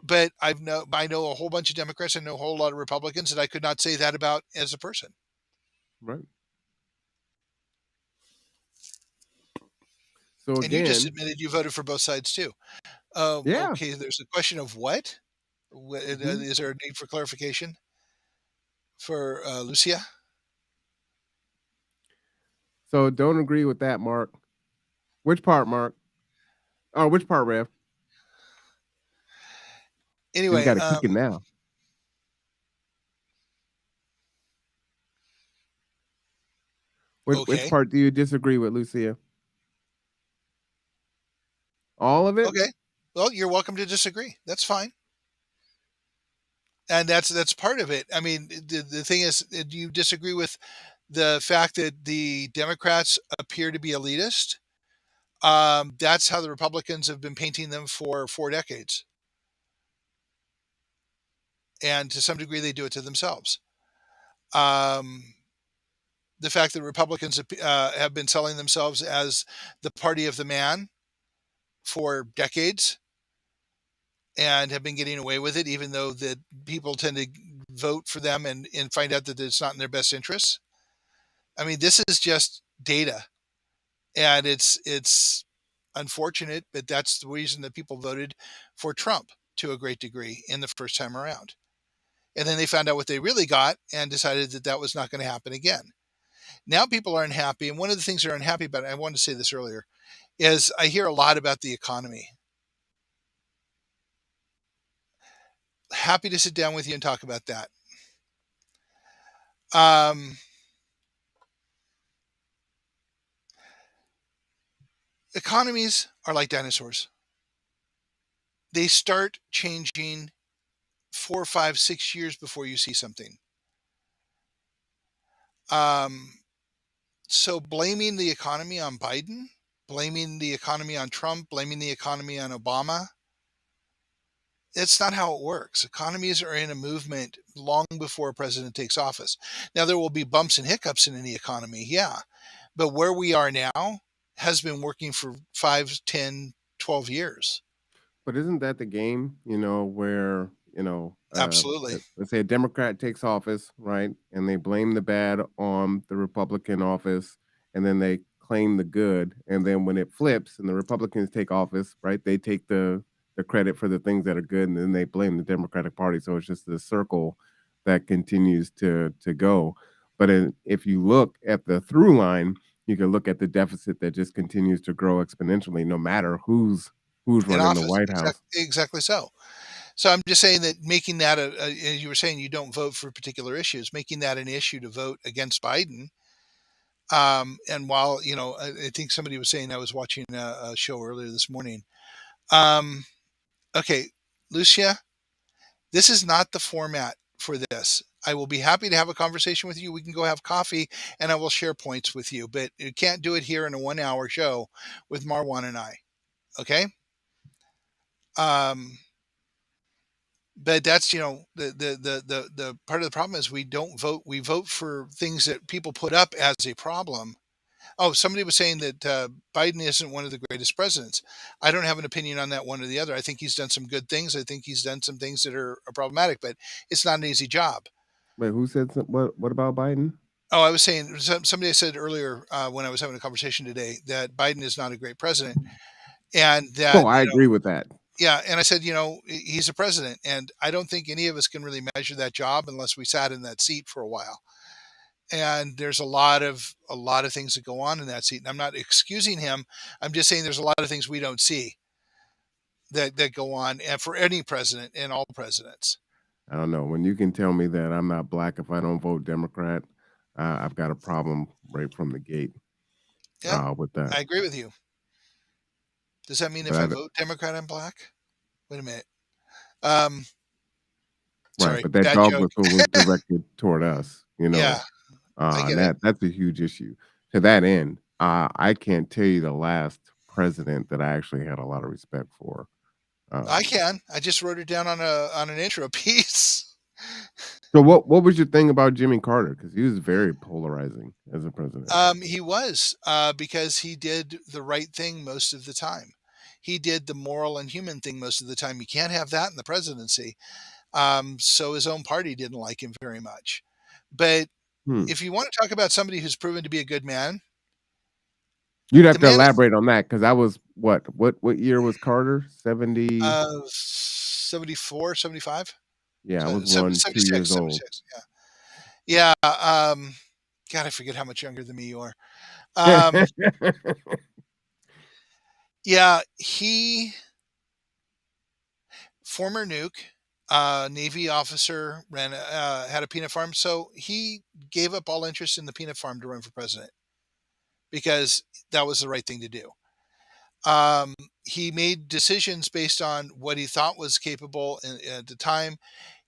B: But I know a whole bunch of Democrats. I know a whole lot of Republicans that I could not say that about as a person.
A: right. So
B: And you just
A: again,
B: admitted you voted for both sides too.
A: yeah.
B: Okay, there's a question of what?
A: Mhm.
B: Is there a need for clarification for Lucia?
A: So don't agree with that, Mark. Which part, Mark? Oh, which part, Rev? He's
B: Anyway,
A: got to kick it now. Which
B: okay.
A: part do you disagree with, Lucia? All of it?
B: Okay. Well, you're welcome to disagree. That's fine. And that's part of it. I mean, the thing is, do you disagree with the fact that the Democrats appear to be elitist? That's how the Republicans have been painting them for 4 decades, and to some degree, they do it to themselves. Um, the fact that Republicans have been selling themselves as the party of the man for decades and have been getting away with it, even though that people tend to vote for them and find out that it's not in their best interests. I mean, this is just data, and it's unfortunate, but that's the reason that people voted for Trump to a great degree in the first time around. And then they found out what they really got and decided that that was not going to happen again. Now people are unhappy, and one of the things they're unhappy about, I wanted to say this earlier, is I hear a lot about the economy. Happy to sit down with you and talk about that. Um, Economies are like dinosaurs. They start changing 4, 5, 6 years before you see something. Um, so blaming the economy on Biden, blaming the economy on Trump, blaming the economy on Obama, it's not how it works. Economies are in a movement long before a president takes office. Now, there will be bumps and hiccups in the economy, yeah. But where we are now has been working for 5, 10, 12 years.
A: But isn't that the game, where,
B: Absolutely.
A: let's say a Democrat takes office, right? And they blame the bad on the Republican office, and then they claim the good. And then when it flips and the Republicans take office, right, they take the credit for the things that are good, and then they blame the Democratic Party. So it's just this circle that continues to go. But if you look at the through line, you can look at the deficit that just continues to grow exponentially, no matter who's
B: In
A: running the
B: office,
A: White House.
B: exactly so. So I'm just saying that making that as you were saying, you don't vote for particular issues, making that an issue to vote against Biden. And while I think somebody was saying, I was watching a show earlier this morning. Um, okay, Lucia, this is not the format for this. I will be happy to have a conversation with you. We can go have coffee, and I will share points with you. But you can't do it here in a 1 hour show with Marwan and I. Okay. Um, but that's the part of the problem is we don't vote. We vote for things that people put up as a problem. Oh, somebody was saying that Biden isn't one of the greatest presidents. I don't have an opinion on that one or the other. I think he's done some good things. I think he's done some things that are problematic, but it's not an easy job.
A: Wait, who said what about Biden?
B: Oh, I was saying somebody said earlier when I was having a conversation today that Biden is not a great president, and
A: Oh,
B: that
A: I agree with that.
B: yeah, and I said, he's a president, and I don't think any of us can really measure that job unless we sat in that seat for a while. And there's a lot of things that go on in that seat. And I'm not excusing him. I'm just saying there's a lot of things we don't see that go on, and for any president and all presidents.
A: I don't know. When you can tell me that I'm not black if I don't vote Democrat, I've got a problem right from the gate
B: Yeah,
A: with that.
B: I agree with you. Does that mean
A: But
B: if I
A: I,
B: vote Democrat, I'm black? Wait a minute. Um,
A: right,
B: sorry,
A: but that
B: bad
A: dog
B: joke.
A: whistle was directed toward us,
B: Yeah, I
A: and
B: get it.
A: that's a huge issue. To that end, I can't tell you the last president that I actually had a lot of respect for.
B: I
A: Um,
B: can. I just wrote it down on an intro piece.
A: so what was your thing about Jimmy Carter? Because he was very polarizing as a president.
B: He was because he did the right thing most of the time. He did the moral and human thing most of the time. You can't have that in the presidency. So his own party didn't like him very much. But
A: Hmm.
B: if you want to talk about somebody who's proven to be a good man,
A: You'd
B: the
A: have to
B: man is
A: elaborate on that because I was what year was Carter? 70.
B: 74, 75,
A: Yeah, I
B: so
A: was 1, 2
B: 76,
A: years old.
B: 76. Yeah. Yeah. God, I forget how much younger than me you are. Um, yeah. Former nuke, Navy officer, had a peanut farm. So he gave up all interest in the peanut farm to run for president because that was the right thing to do. Um, he made decisions based on what he thought was capable at the time.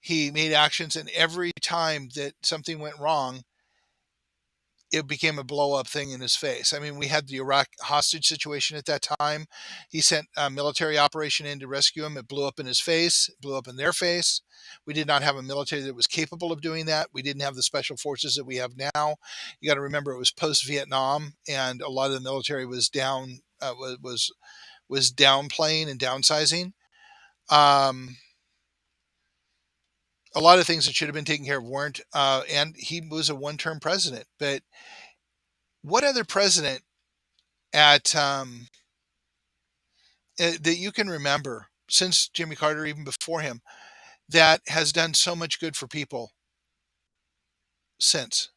B: He made actions, and every time that something went wrong, it became a blow up thing in his face. I mean, we had the Iraq hostage situation at that time. He sent a military operation in to rescue him. It blew up in his face, blew up in their face. We did not have a military that was capable of doing that. We didn't have the special forces that we have now. You got to remember it was post Vietnam, and a lot of the military was was downplaying and downsizing. Um, a lot of things that should have been taken care of weren't, and he was a one-term president. But what other president at that you can remember since Jimmy Carter, even before him, that has done so much good for people since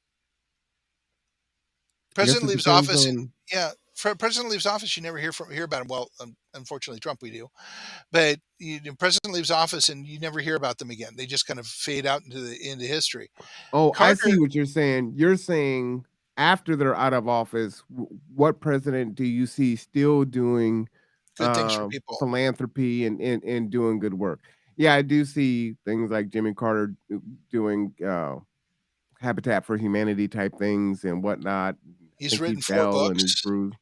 A: I guess
B: president
A: it
B: leaves
A: depends
B: office?
A: on.
B: Yeah, president leaves office. You never hear about him. Well, unfortunately, Trump we do, but president leaves office and you never hear about them again. They just kind of fade out into history.
A: Oh, I see
B: Carter,
A: what you're saying. You're saying after they're out of office, what president do you see still doing
B: good things for people.
A: philanthropy and doing good work? Yeah, I do see things like Jimmy Carter doing Habitat for Humanity type things and whatnot. I
B: He's
A: think he
B: written four
A: fell and is
B: books,
A: bruised.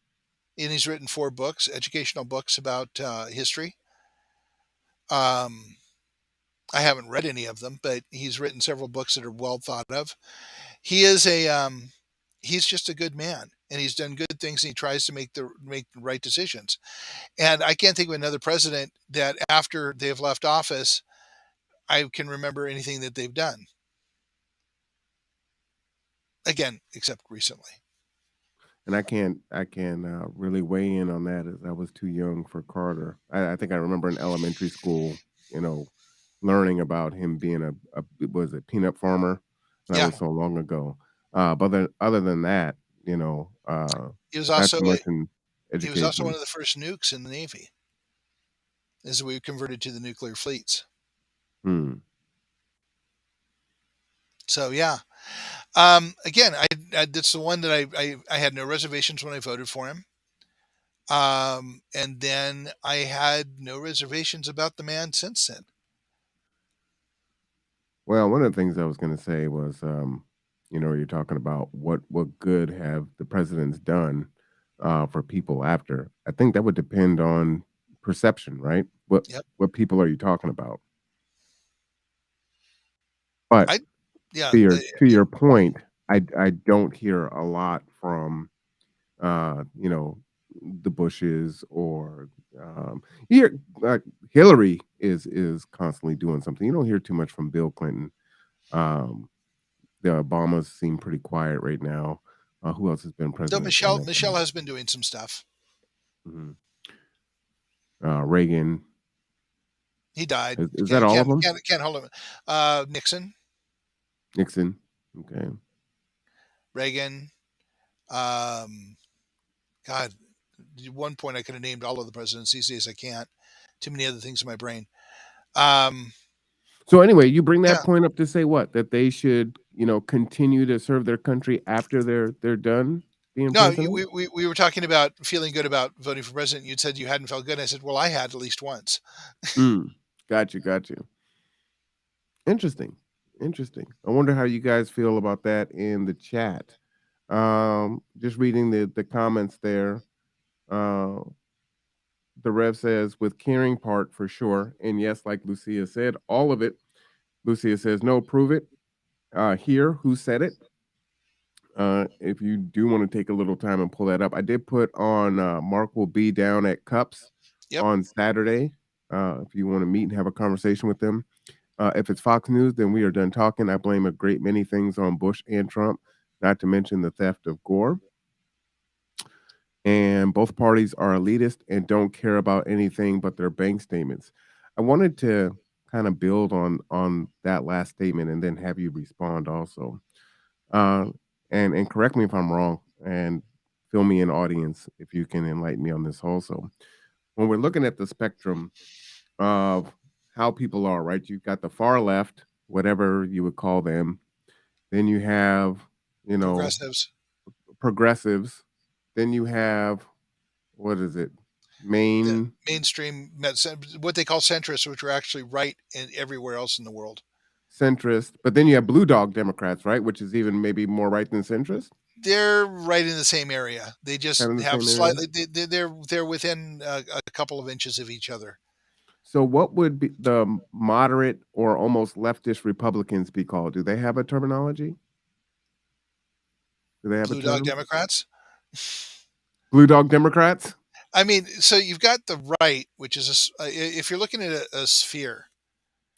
B: and he's written four books, educational books about history. Um, I haven't read any of them, but he's written several books that are well thought of. He is a he's just a good man, and he's done good things, and he tries to make the right decisions. And I can't think of another president that after they've left office, I can remember anything that they've done. Again, except recently.
A: And I can't really weigh in on that as I was too young for Carter. I think I remember in elementary school, you know, learning about him being a was it peanut farmer. That
B: Yeah,
A: was so long ago. But then, other than that,
B: he was
A: not
B: also
A: too much in
B: he was also one
A: education.
B: of the first nukes in the Navy as we converted to the nuclear fleets.
A: Hmm.
B: So yeah, again, that's the one that I had no reservations when I voted for him. And then I had no reservations about the man since then.
A: Well, one of the things I was going to say was, you're talking about what good have the presidents done for people after. I think that would depend on perception, right? What
B: Yep.
A: what people are you talking about? But
B: I yeah.
A: to your point, I don't hear a lot from the Bushes or you hear Hillary is constantly doing something. You don't hear too much from Bill Clinton. Um, the Obamas seem pretty quiet right now. Who else has been
B: Though
A: president during that
B: Michelle
A: time?
B: has been doing some stuff.
A: Mhm. Reagan.
B: He died.
A: Is that all of them?
B: Can't hold him. Nixon,
A: Nixon. Okay.
B: Reagan. Um, God, at one point I could have named all of the presidents. These days I can't. Too many other things in my brain. Um,
A: So anyway, you bring
B: yeah.
A: that point up to say what? That they should, continue to serve their country after they're done being
B: No,
A: president?
B: we were talking about feeling good about voting for president. You'd said you hadn't felt good. I said, well, I had at least once.
A: Mm. Got you. Interesting. Interesting. I wonder how you guys feel about that in the chat. Just reading the comments there. Uh, the Rev says with caring part for sure. And yes, like Lucia said, all of it. Lucia says, no, prove it. Here, who said it? If you do want to take a little time and pull that up, I did put on Mark will be down at Cups
B: Yep.
A: on Saturday. If you want to meet and have a conversation with them. If it's Fox News, then we are done talking. I blame a great many things on Bush and Trump, not to mention the theft of Gore. And both parties are elitist and don't care about anything but their bank statements. I wanted to kind of build on that last statement and then have you respond also. Uh, and correct me if I'm wrong, and fill me in, audience, if you can enlighten me on this also. When we're looking at the spectrum of how people are, right? You've got the far left, whatever you would call them. Then you have, you know,
B: Progressives.
A: progressives. Then you have, what is it?
B: The
A: Main
B: mainstream, what they call centrists, which are actually right in everywhere else in the world.
A: centrist, but then you have blue dog Democrats, right? Which is even maybe more right than centrist,
B: They're right in the same area. They just
A: kind of the
B: have
A: same area.
B: slightly. They're within a couple of inches of each other.
A: So, what would be the moderate or almost leftist Republicans be called? Do they have a terminology? Do they have a
B: Blue dog
A: term?
B: Democrats.
A: Blue dog Democrats?
B: I mean, so you've got the right, which is if you're looking at a sphere,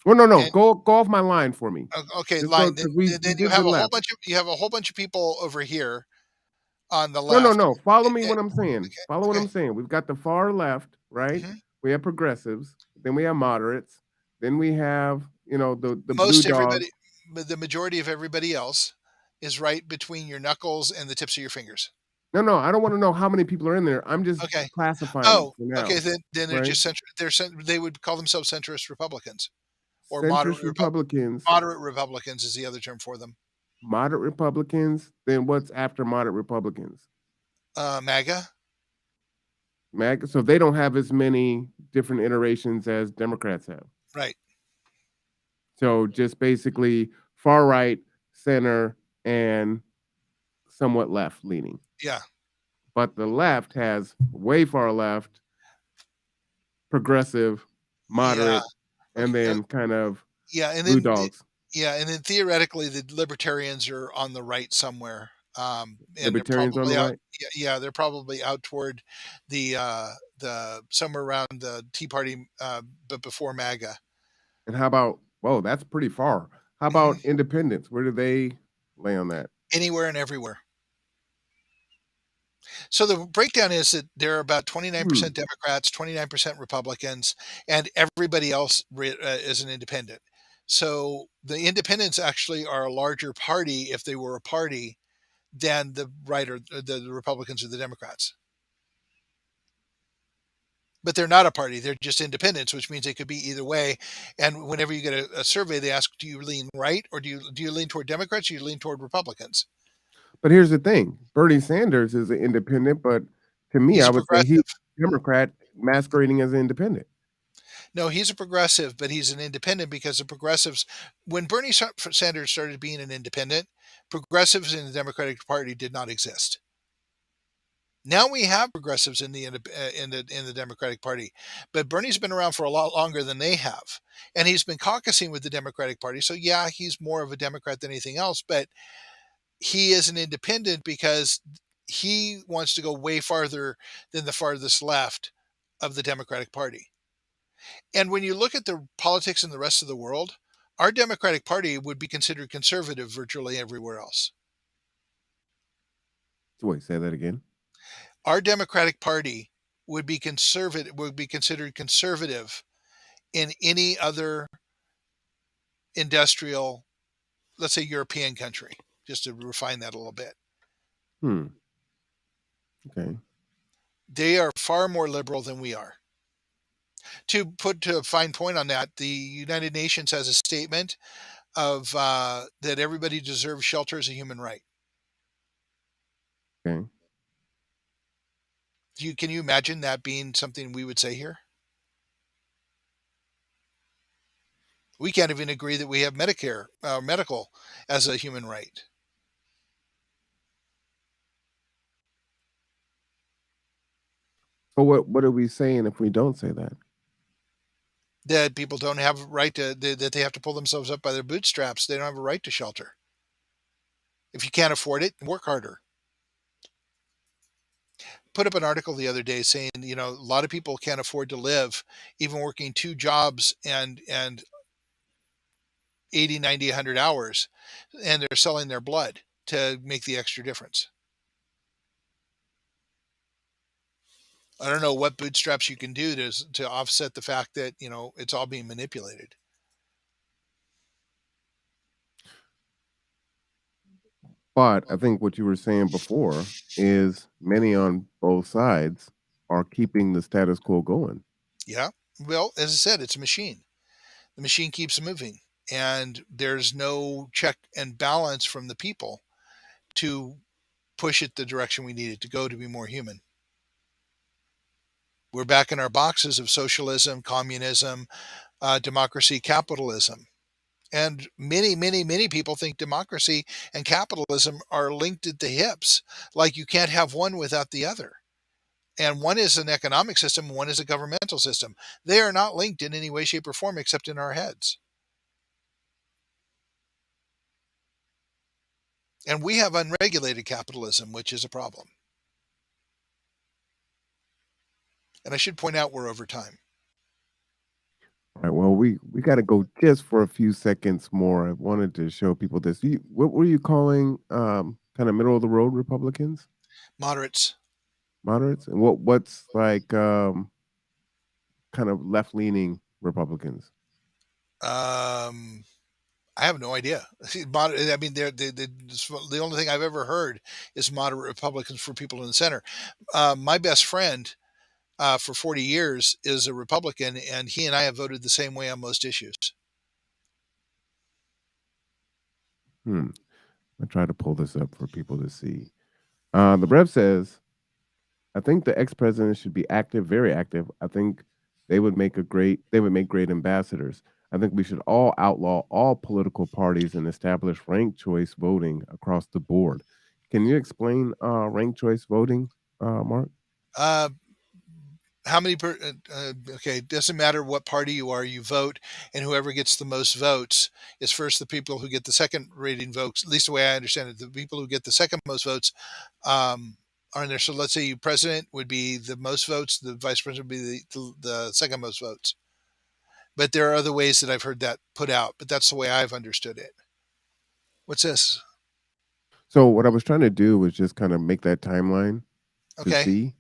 A: Well, no, no.
B: and
A: Go off my line for me.
B: okay,
A: Just go
B: line.
A: because we
B: Then you
A: did the
B: have a whole
A: left.
B: bunch of people over here on the
A: No, no,
B: left.
A: no. Follow me
B: Eh,
A: what I'm saying. Follow what
B: okay.
A: I'm saying. We've got the far left, right?
B: hmm
A: We have progressives. Then we have moderates. Then we have, the blue
B: Most
A: dog.
B: everybody, the majority of everybody else, is right between your knuckles and the tips of your fingers.
A: No, no. I don't want to know how many people are in there. I'm just
B: Okay.
A: classifying them
B: Oh,
A: for
B: okay.
A: now,
B: Then they're
A: right?
B: just they would call themselves centrist Republicans or
A: Centrist Republicans,
B: moderate Republicans is the other term for them.
A: moderate Republicans. Then what's after moderate Republicans?
B: MAGA,
A: So they don't have as many different iterations as Democrats have.
B: right?
A: So just basically far right, center, and somewhat left leaning.
B: Yeah,
A: But the left has way far left, progressive,
B: yeah.
A: moderate, and
B: Okay.
A: then kind of
B: Yeah, and
A: blue
B: then
A: dogs.
B: yeah, and then theoretically, the libertarians are on the right somewhere, and they're
A: Libertarians on the
B: probably out.
A: right.
B: Yeah, yeah, they're probably out toward the somewhere around the Tea Party, but before MAGA.
A: And how about, whoa, that's pretty far. How
B: hmm
A: about independents? Where do they lay on that?
B: Anywhere and everywhere. So the breakdown is that there are about
A: Hmm.
B: 29% Democrats, 29% Republicans, and everybody else is an independent. So the independents actually are a larger party if they were a party than the right or the Republicans or the Democrats. But they're not a party; they're just independents, which means they could be either way. And whenever you get a survey, they ask, "Do you lean right or do you lean toward Democrats? Or do you lean toward Republicans?"
A: But here's the thing: Bernie Sanders is an independent, but to me,
B: He's
A: I
B: a
A: would say he's
B: progressive.
A: a Democrat masquerading as an independent.
B: No, he's a progressive, but he's an independent because the progressives, when Sanders started being an independent, progressives in the Democratic Party did not exist. Now we have progressives in the Democratic Party, but Bernie's been around for a lot longer than they have, and he's been caucusing with the Democratic Party. So yeah, he's more of a Democrat than anything else, but he is an independent because he wants to go way farther than the farthest left of the Democratic Party. And when you look at the politics in the rest of the world, our Democratic Party would be considered conservative virtually everywhere else.
A: Wait, say that again.
B: Our Democratic Party would be considered conservative in any other industrial, let's say European country, just to refine that a little bit.
A: Hmm. Okay.
B: They are far more liberal than we are. To put a fine point on that, the United Nations has a statement of that everybody deserves shelter as a human right.
A: Okay.
B: Can you imagine that being something we would say here? We can't even agree that we have Medicare, medical, as a human right.
A: So what are we saying if we don't say that?
B: That people don't have a right to that they have to pull themselves up by their bootstraps. They don't have a right to shelter. If you can't afford it, work harder. Put up an article the other day saying, a lot of people can't afford to live, even working two jobs and 80, 90, 100 hours, and they're selling their blood to make the extra difference. I don't know what bootstraps you can do to offset the fact that it's all being manipulated.
A: But I think what you were saying before is many on both sides are keeping the status quo going.
B: Yeah. Well, as I said, it's a machine. The machine keeps moving, and there's no check and balance from the people to push it the direction we need it to go to be more human. We're back in our boxes of socialism, communism, democracy, capitalism. And many people think democracy and capitalism are linked at the hips. Like you can't have one without the other. And one is an economic system, one is a governmental system. They are not linked in any way, shape, or form except in our heads. And we have unregulated capitalism, which is a problem. And I should point out we're over time.
A: All right. Well, we got to go just for a few seconds more. I wanted to show people this. What were you calling kind of middle of the road Republicans,
B: Moderates.
A: moderates, and what's like kind of left leaning Republicans?
B: Um, I have no idea. I mean, the only thing I've ever heard is moderate Republicans for people in the center. My best friend for 40 years is a Republican, and he and I have voted the same way on most issues.
A: Hmm. I try to pull this up for people to see. The Rev says, I think the ex-president should be active, very active. I think they would make great ambassadors. I think we should all outlaw all political parties and establish ranked choice voting across the board. Can you explain ranked choice voting, Mark?
B: Uh, how many okay, it doesn't matter what party you are, you vote, and whoever gets the most votes is first the people who get the second rating votes, at least the way I understand it. The people who get the second most votes are in there. So let's say you president would be the most votes, the vice president would be the second most votes. But there are other ways that I've heard that put out, but that's the way I've understood it. What's this?
A: So what I was trying to do was just kind of make that timeline to
B: Okay.
A: see,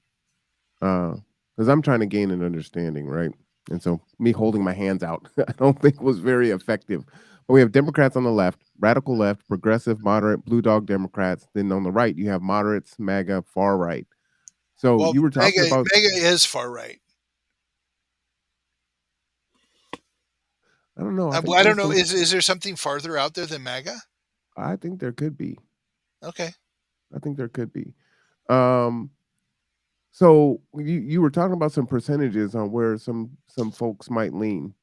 A: because I'm trying to gain an understanding, right? And so me holding my hands out, I don't think was very effective. But we have Democrats on the left, radical left, progressive, moderate, blue dog Democrats. Then on the right, you have moderates, MAGA, far right. So
B: Well,
A: you were talking about,
B: mega is far right.
A: I don't know. I think
B: I don't
A: there's
B: know.
A: some.
B: Is there something farther out there than MAGA?
A: I think there could be.
B: Okay.
A: I think there could be. Um, so you were talking about some percentages on where some folks might lean.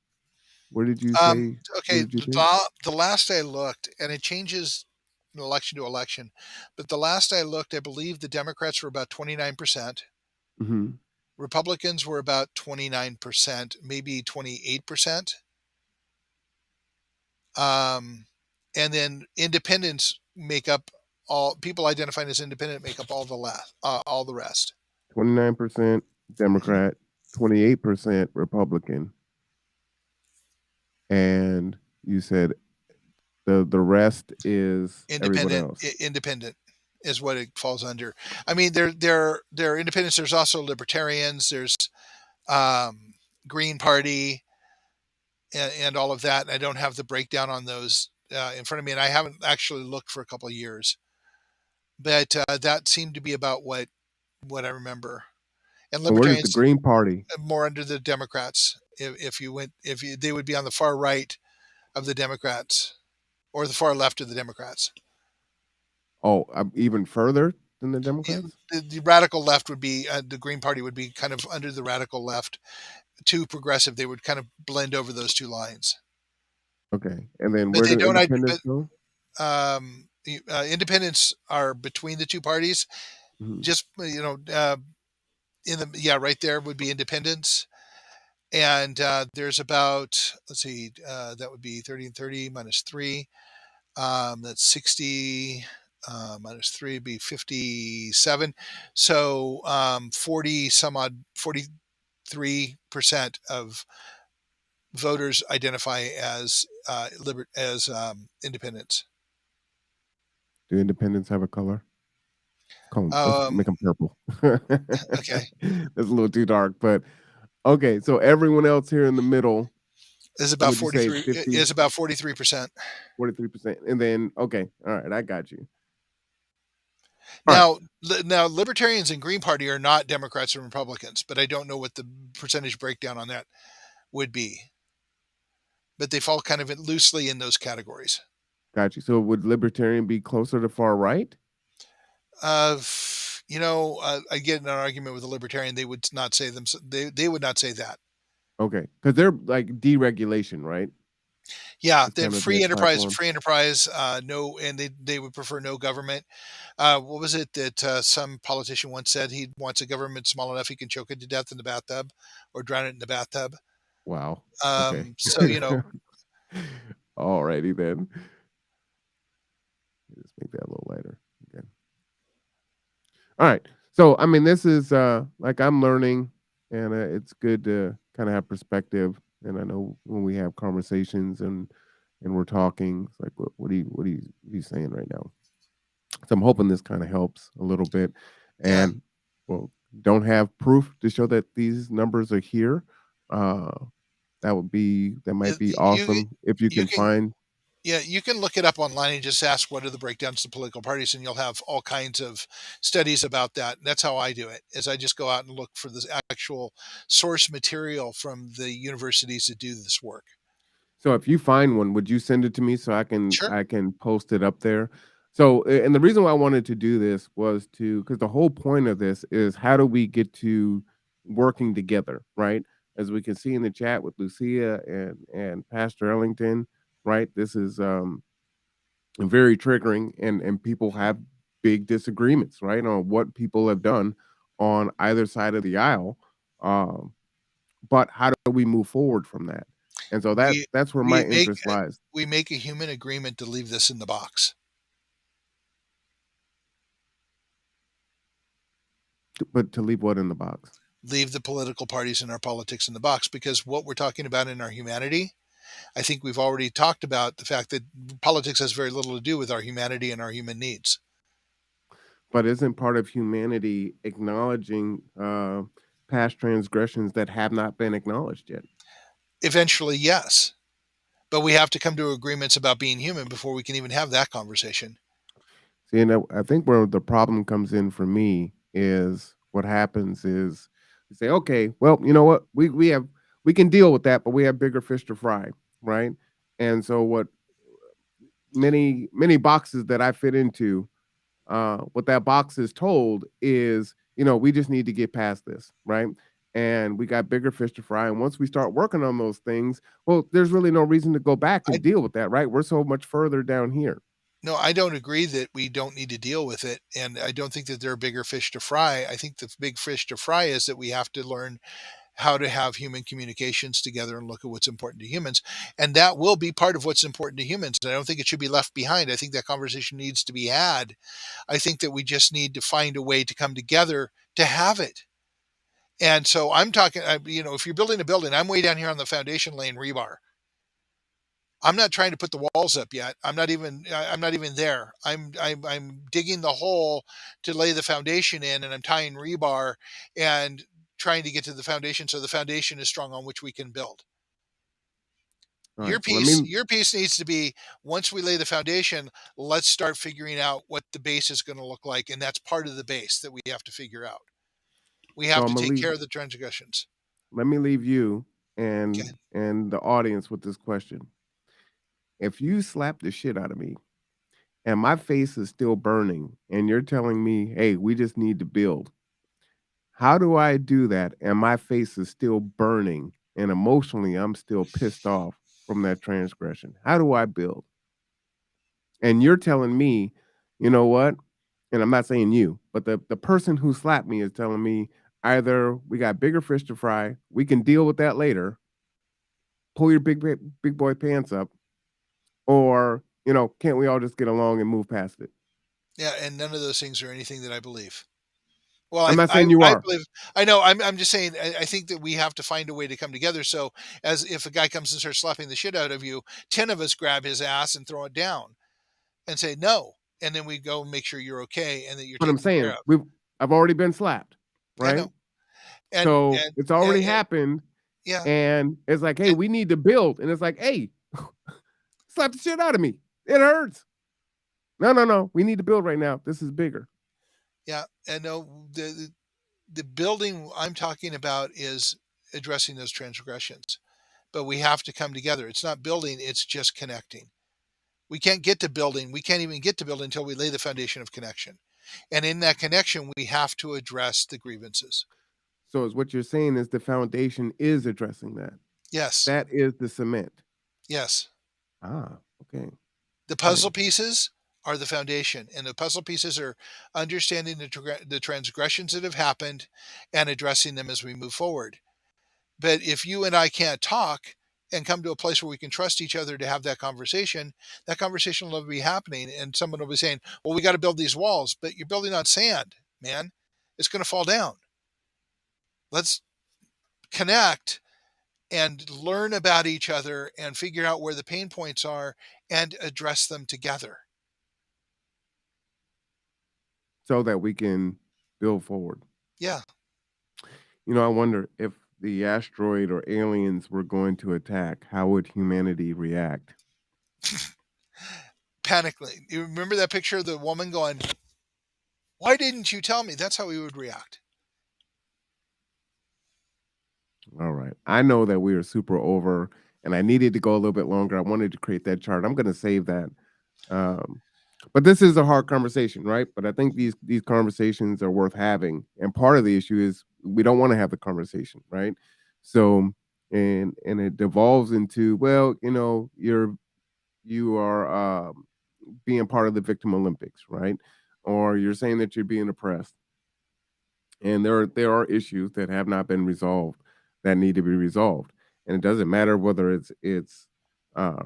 A: Where did you say? What
B: Okay.
A: did you think?
B: The last I looked, and it changes from election to election, but the last I looked, I believe the Democrats were about 29%.
A: Hmm.
B: Republicans were about 29%, maybe 28%. Um, and then independents make up all people identified as independent make up all the rest.
A: 29%
B: Mhm.
A: Democrat, 28% Republican, and you said the rest is everyone else.
B: Independent is what it falls under. I mean, there are independents. There's also libertarians. There's um, Green Party and all of that. And I don't have the breakdown on those in front of me, and I haven't actually looked for a couple of years. But that seemed to be about what I remember. And
A: And where does the
B: libertarians
A: Green Party?
B: more under the Democrats. They would be on the far right of the Democrats or the far left of the Democrats.
A: Oh, even further than the
B: Yeah,
A: Democrats.
B: the radical left would be the Green Party would be kind of under the radical left to progressive. They would kind of blend over those two lines,
A: Okay, and then
B: but
A: where
B: they
A: do
B: don't.
A: independents go?
B: Independents are between the two parties.
A: Mhm.
B: Just in the right there would be independents, and there's about let's see, that would be 30 and 30 minus three. That's 60 minus three would be 57. So 40 some odd 43% of voters identify as independents.
A: Do independents have a color? Let's
B: Um,
A: make them purple.
B: okay,
A: That's a little too dark, but okay. So everyone else here in the middle,
B: is about
A: would you say
B: 43
A: 50,
B: is about 43%.
A: 43%? And then okay, all right, I got you. All right,
B: Now libertarians and Green Party are not Democrats and Republicans, but I don't know what the percentage breakdown on that would be. But they fall kind of loosely in those categories.
A: got you. So would libertarian be closer to far right?
B: Uh, I get in an argument with a libertarian. They would not say them. They would not say that.
A: Okay, because they're like deregulation, right?
B: Yeah,
A: It's
B: they have
A: kind of their
B: free enterprise,
A: platform.
B: free enterprise. No, and they would prefer no government. What was it that some politician once said? He wants a government small enough he can choke it to death in the bathtub, or drown it in the bathtub.
A: Wow. Okay.
B: So
A: Alrighty then. Just make that a little lighter. Okay. All right. So I mean, this is like I'm learning, and it's good to kind of have perspective. And I know when we have conversations and we're talking, it's like, what are you saying right now? So I'm hoping this kind of helps a little bit.
B: yeah,
A: And well, don't have proof to show that these numbers are here. Uh, that might be
B: you
A: awesome if you
B: you
A: can
B: can
A: find.
B: yeah, you can look it up online and just ask what are the breakdowns of political parties, and you'll have all kinds of studies about that. That's how I do it. Is I just go out and look for the actual source material from the universities that do this work.
A: So if you find one, would you send it to me so I can
B: Sure.
A: I can post it up there? So and the reason why I wanted to do this was to because the whole point of this is how do we get to working together, right? As we can see in the chat with Lucia and Pastor Ellington, right? This is very triggering and people
B: Mhm.
A: have big disagreements, right, on what people have done on either side of the aisle. Um, but how do we move forward from that? And so
B: We
A: that's where my
B: we make
A: interest lies.
B: we make a human agreement to leave this in the box.
A: But to leave what in the box?
B: Leave the political parties and our politics in the box, because what we're talking about in our humanity, I think we've already talked about the fact that politics has very little to do with our humanity and our human needs.
A: But isn't part of humanity acknowledging past transgressions that have not been acknowledged yet?
B: Eventually, yes. But we have to come to agreements about being human before we can even have that conversation.
A: See, and I think where the problem comes in for me is what happens is you say, okay, well, you know what, we can deal with that, but we have bigger fish to fry, right? And so what many boxes that I fit into, what that box is told is, we just need to get past this, right? And we got bigger fish to fry. And once we start working on those things, well, there's really no reason to go back
B: I
A: and deal with that, right? We're so much further down here.
B: No, I don't agree that we don't need to deal with it, and I don't think that there are bigger fish to fry. I think the big fish to fry is that we have to learn how to have human communications together and look at what's important to humans, and that will be part of what's important to humans. And I don't think it should be left behind. I think that conversation needs to be had. I think that we just need to find a way to come together to have it. And so I'm talking, if you're building a building, I'm way down here on the foundation laying rebar. I'm not trying to put the walls up yet. I'm not even there. I'm digging the hole to lay the foundation in, and I'm tying rebar and trying to get to the foundation so the foundation is strong on which we can build.
A: All right. So let me
B: Your piece needs to be, once we lay the foundation, let's start figuring out what the base is going to look like, and that's part of the base that we have to figure out. We
A: so
B: have
A: I'm
B: to
A: gonna
B: take
A: leave
B: care of the transgressions.
A: let me leave you
B: Okay.
A: and the audience with this question. If you slap the shit out of me and my face is still burning and you're telling me, "Hey, we just need to build." How do I do that and my face is still burning and emotionally I'm still pissed off from that transgression? How do I build? And you're telling me, "You know what?" And I'm not saying you, but the person who slapped me is telling me either we got bigger fish to fry, we can deal with that later, pull your big boy pants up, or, can't we all just get along and move past it?
B: Yeah, and none of those things are anything that I believe. Well,
A: I'm not saying you
B: I
A: are.
B: believe, I know, I'm just saying, I think that we have to find a way to come together, so, as if a guy comes and starts slapping the shit out of you, 10 of us grab his ass and throw it down and say, "No," and then we go and make sure you're okay and that you're
A: But I'm
B: taken care
A: saying
B: of.
A: I've already been slapped,
B: I
A: right?
B: know, and
A: So
B: and
A: it's already
B: and
A: happened,
B: yeah,
A: and it's like, "Hey,
B: and
A: we need to build." And it's like, "Hey, slap the shit out of me. It hurts." No, no, no. We need to build right now. This is bigger.
B: yeah, and no, the building I'm talking about is addressing those transgressions, but we have to come together. It's not building, it's just connecting. We can't get to building. We can't even get to building until we lay the foundation of connection. And in that connection, we have to address the grievances.
A: So is what you're saying is the foundation is addressing that.
B: Yes.
A: That is the cement.
B: Yes.
A: Ah, okay.
B: The
A: Okay.
B: puzzle pieces are the foundation, and the puzzle pieces are understanding the transgressions that have happened and addressing them as we move forward. But if you and I can't talk and come to a place where we can trust each other to have that conversation will never be happening. And someone will be saying, well, we got to build these walls, but you're building on sand, man. It's going to fall down. Let's connect and learn about each other and figure out where the pain points are and address them together.
A: So that we can build forward.
B: Yeah.
A: I wonder if the asteroid or aliens were going to attack, how would humanity react?
B: Panicking. You remember that picture of the woman going, why didn't you tell me? That's how we would react.
A: All right. I know that we are super over and I needed to go a little bit longer. I wanted to create that chart. I'm going to save that. Um, but this is a hard conversation, right? But I think these conversations are worth having. And part of the issue is we don't want to have the conversation, right? So and it devolves into, well, you are being part of the victim Olympics, right? Or you're saying that you're being oppressed. And there are issues that have not been resolved that need to be resolved. And it doesn't matter whether it's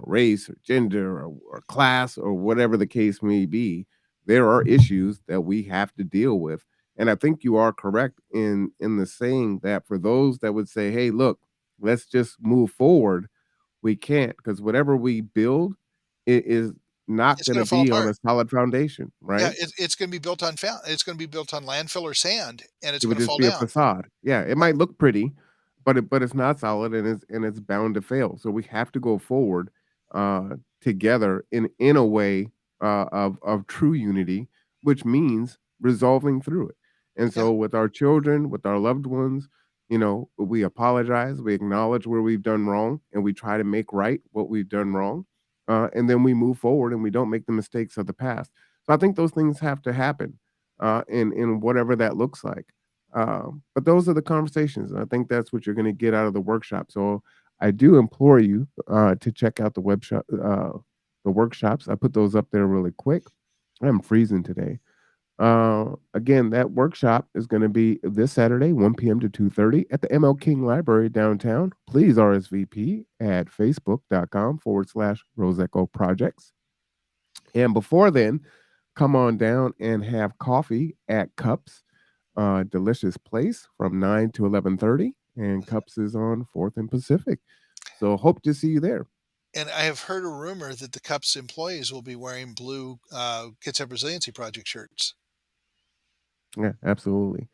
A: race or gender or class or whatever the case may be. There are issues that we have to deal with. And I think you are correct in the saying that for those that would say, "Hey, look, let's just move forward," we can't because whatever we build, it is not
B: It's
A: going
B: going
A: to
B: to fall
A: be on
B: apart.
A: a solid foundation,
B: Yeah,
A: right?
B: it's going to be built on it's going to be built on landfill or sand, and it's
A: It would
B: going to
A: just
B: fall
A: be a
B: down.
A: facade. Yeah, it
B: Right.
A: might look pretty, but it's not solid and it's bound to fail. So we have to go forward together in a way of true unity, which means resolving through it. And
B: Yeah.
A: so with our children, with our loved ones, we apologize, we acknowledge where we've done wrong, and we try to make right what we've done wrong. And then we move forward and we don't make the mistakes of the past. So I think those things have to happen in whatever that looks like. But those are the conversations, and I think that's what you're going to get out of the workshop. So I do implore you to check out the workshops. I put those up there really quick. I'm freezing today. Again, that workshop is going to be this Saturday, 1 p.m. to 2:30 at the ML King Library downtown. Please RSVP at facebook.com/Rose Echo Projects. And before then, come on down and have coffee at Cups, delicious place from 9 to 11:30, and Cups is on 4th and Pacific. So hope to see you there.
B: And I have heard a rumor that the Cups employees will be wearing blue Kitsap Resiliency Project shirts.
A: Yeah, absolutely.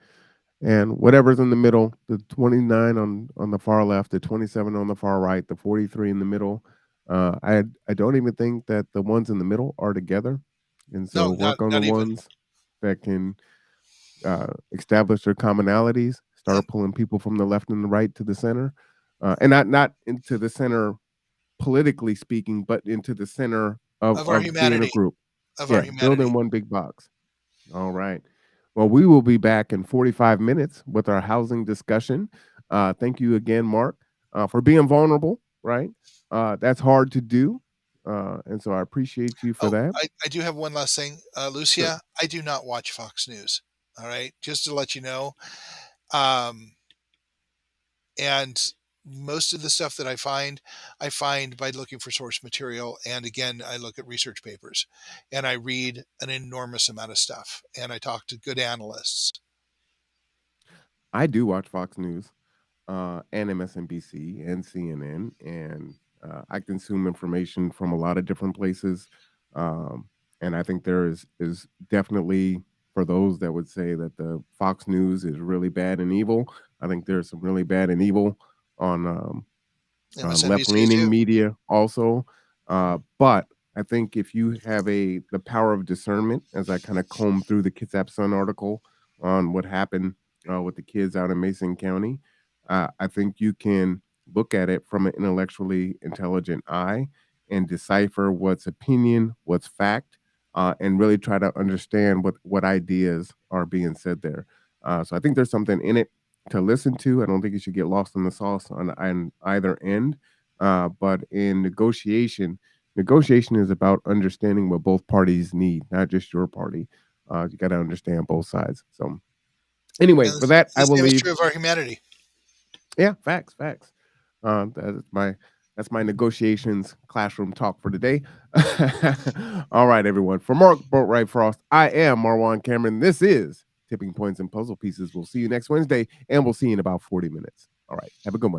A: And whatever's in the middle, the 29 on the far left, the 27 on the far right, the 43 in the middle. I don't even think that the ones in the middle are together. And
B: No,
A: so
B: not
A: work on the
B: not even.
A: ones that can establish their commonalities,
B: Yep.
A: start pulling people from the left and the right to the center, and not into the center politically speaking, but into the center
B: Of our
A: of being a
B: humanity.
A: group.
B: Of our
A: Yeah,
B: humanity.
A: building one big box. All right. Well, we will be back in 45 minutes with our housing discussion. Thank you again, Mark, for being vulnerable. Right, that's hard to do, and so I appreciate you for
B: Oh,
A: that.
B: I do have one last thing,
A: Sure.
B: Lucia. I do not watch Fox News. All right, just to let you know. Um, and most of the stuff that I find by looking for source material. And again, I look at research papers, and I read an enormous amount of stuff, and I talk to good analysts.
A: I do watch Fox News. And MSNBC and CNN, and I consume information from a lot of different places. And I think there is definitely for those that would say that the Fox News is really bad and evil. I think there's some really bad and evil on left
B: MSNBC
A: leaning
B: too.
A: media also. But I think if you have the power of discernment, as I kind of comb through the Kitsap Sun article on what happened with the kids out in Mason County, I think you can look at it from an intellectually intelligent eye and decipher what's opinion, what's fact, and really try to understand what ideas are being said there. So I think there's something in it to listen to. I don't think you should get lost in the sauce on either end. But in negotiation is about understanding what both parties need, not just your party. You got to understand both sides. So anyway,
B: And
A: for that,
B: the
A: I will
B: same is
A: leave.
B: true of our humanity.
A: Yeah, facts, facts. That's my negotiations classroom talk for today. All right, everyone. For Mark Boatwright-Frost, I am Marwan Cameron. This is Tipping Points and Puzzle Pieces. We'll see you next Wednesday, and we'll see you in about 40 minutes. All right, have a good one.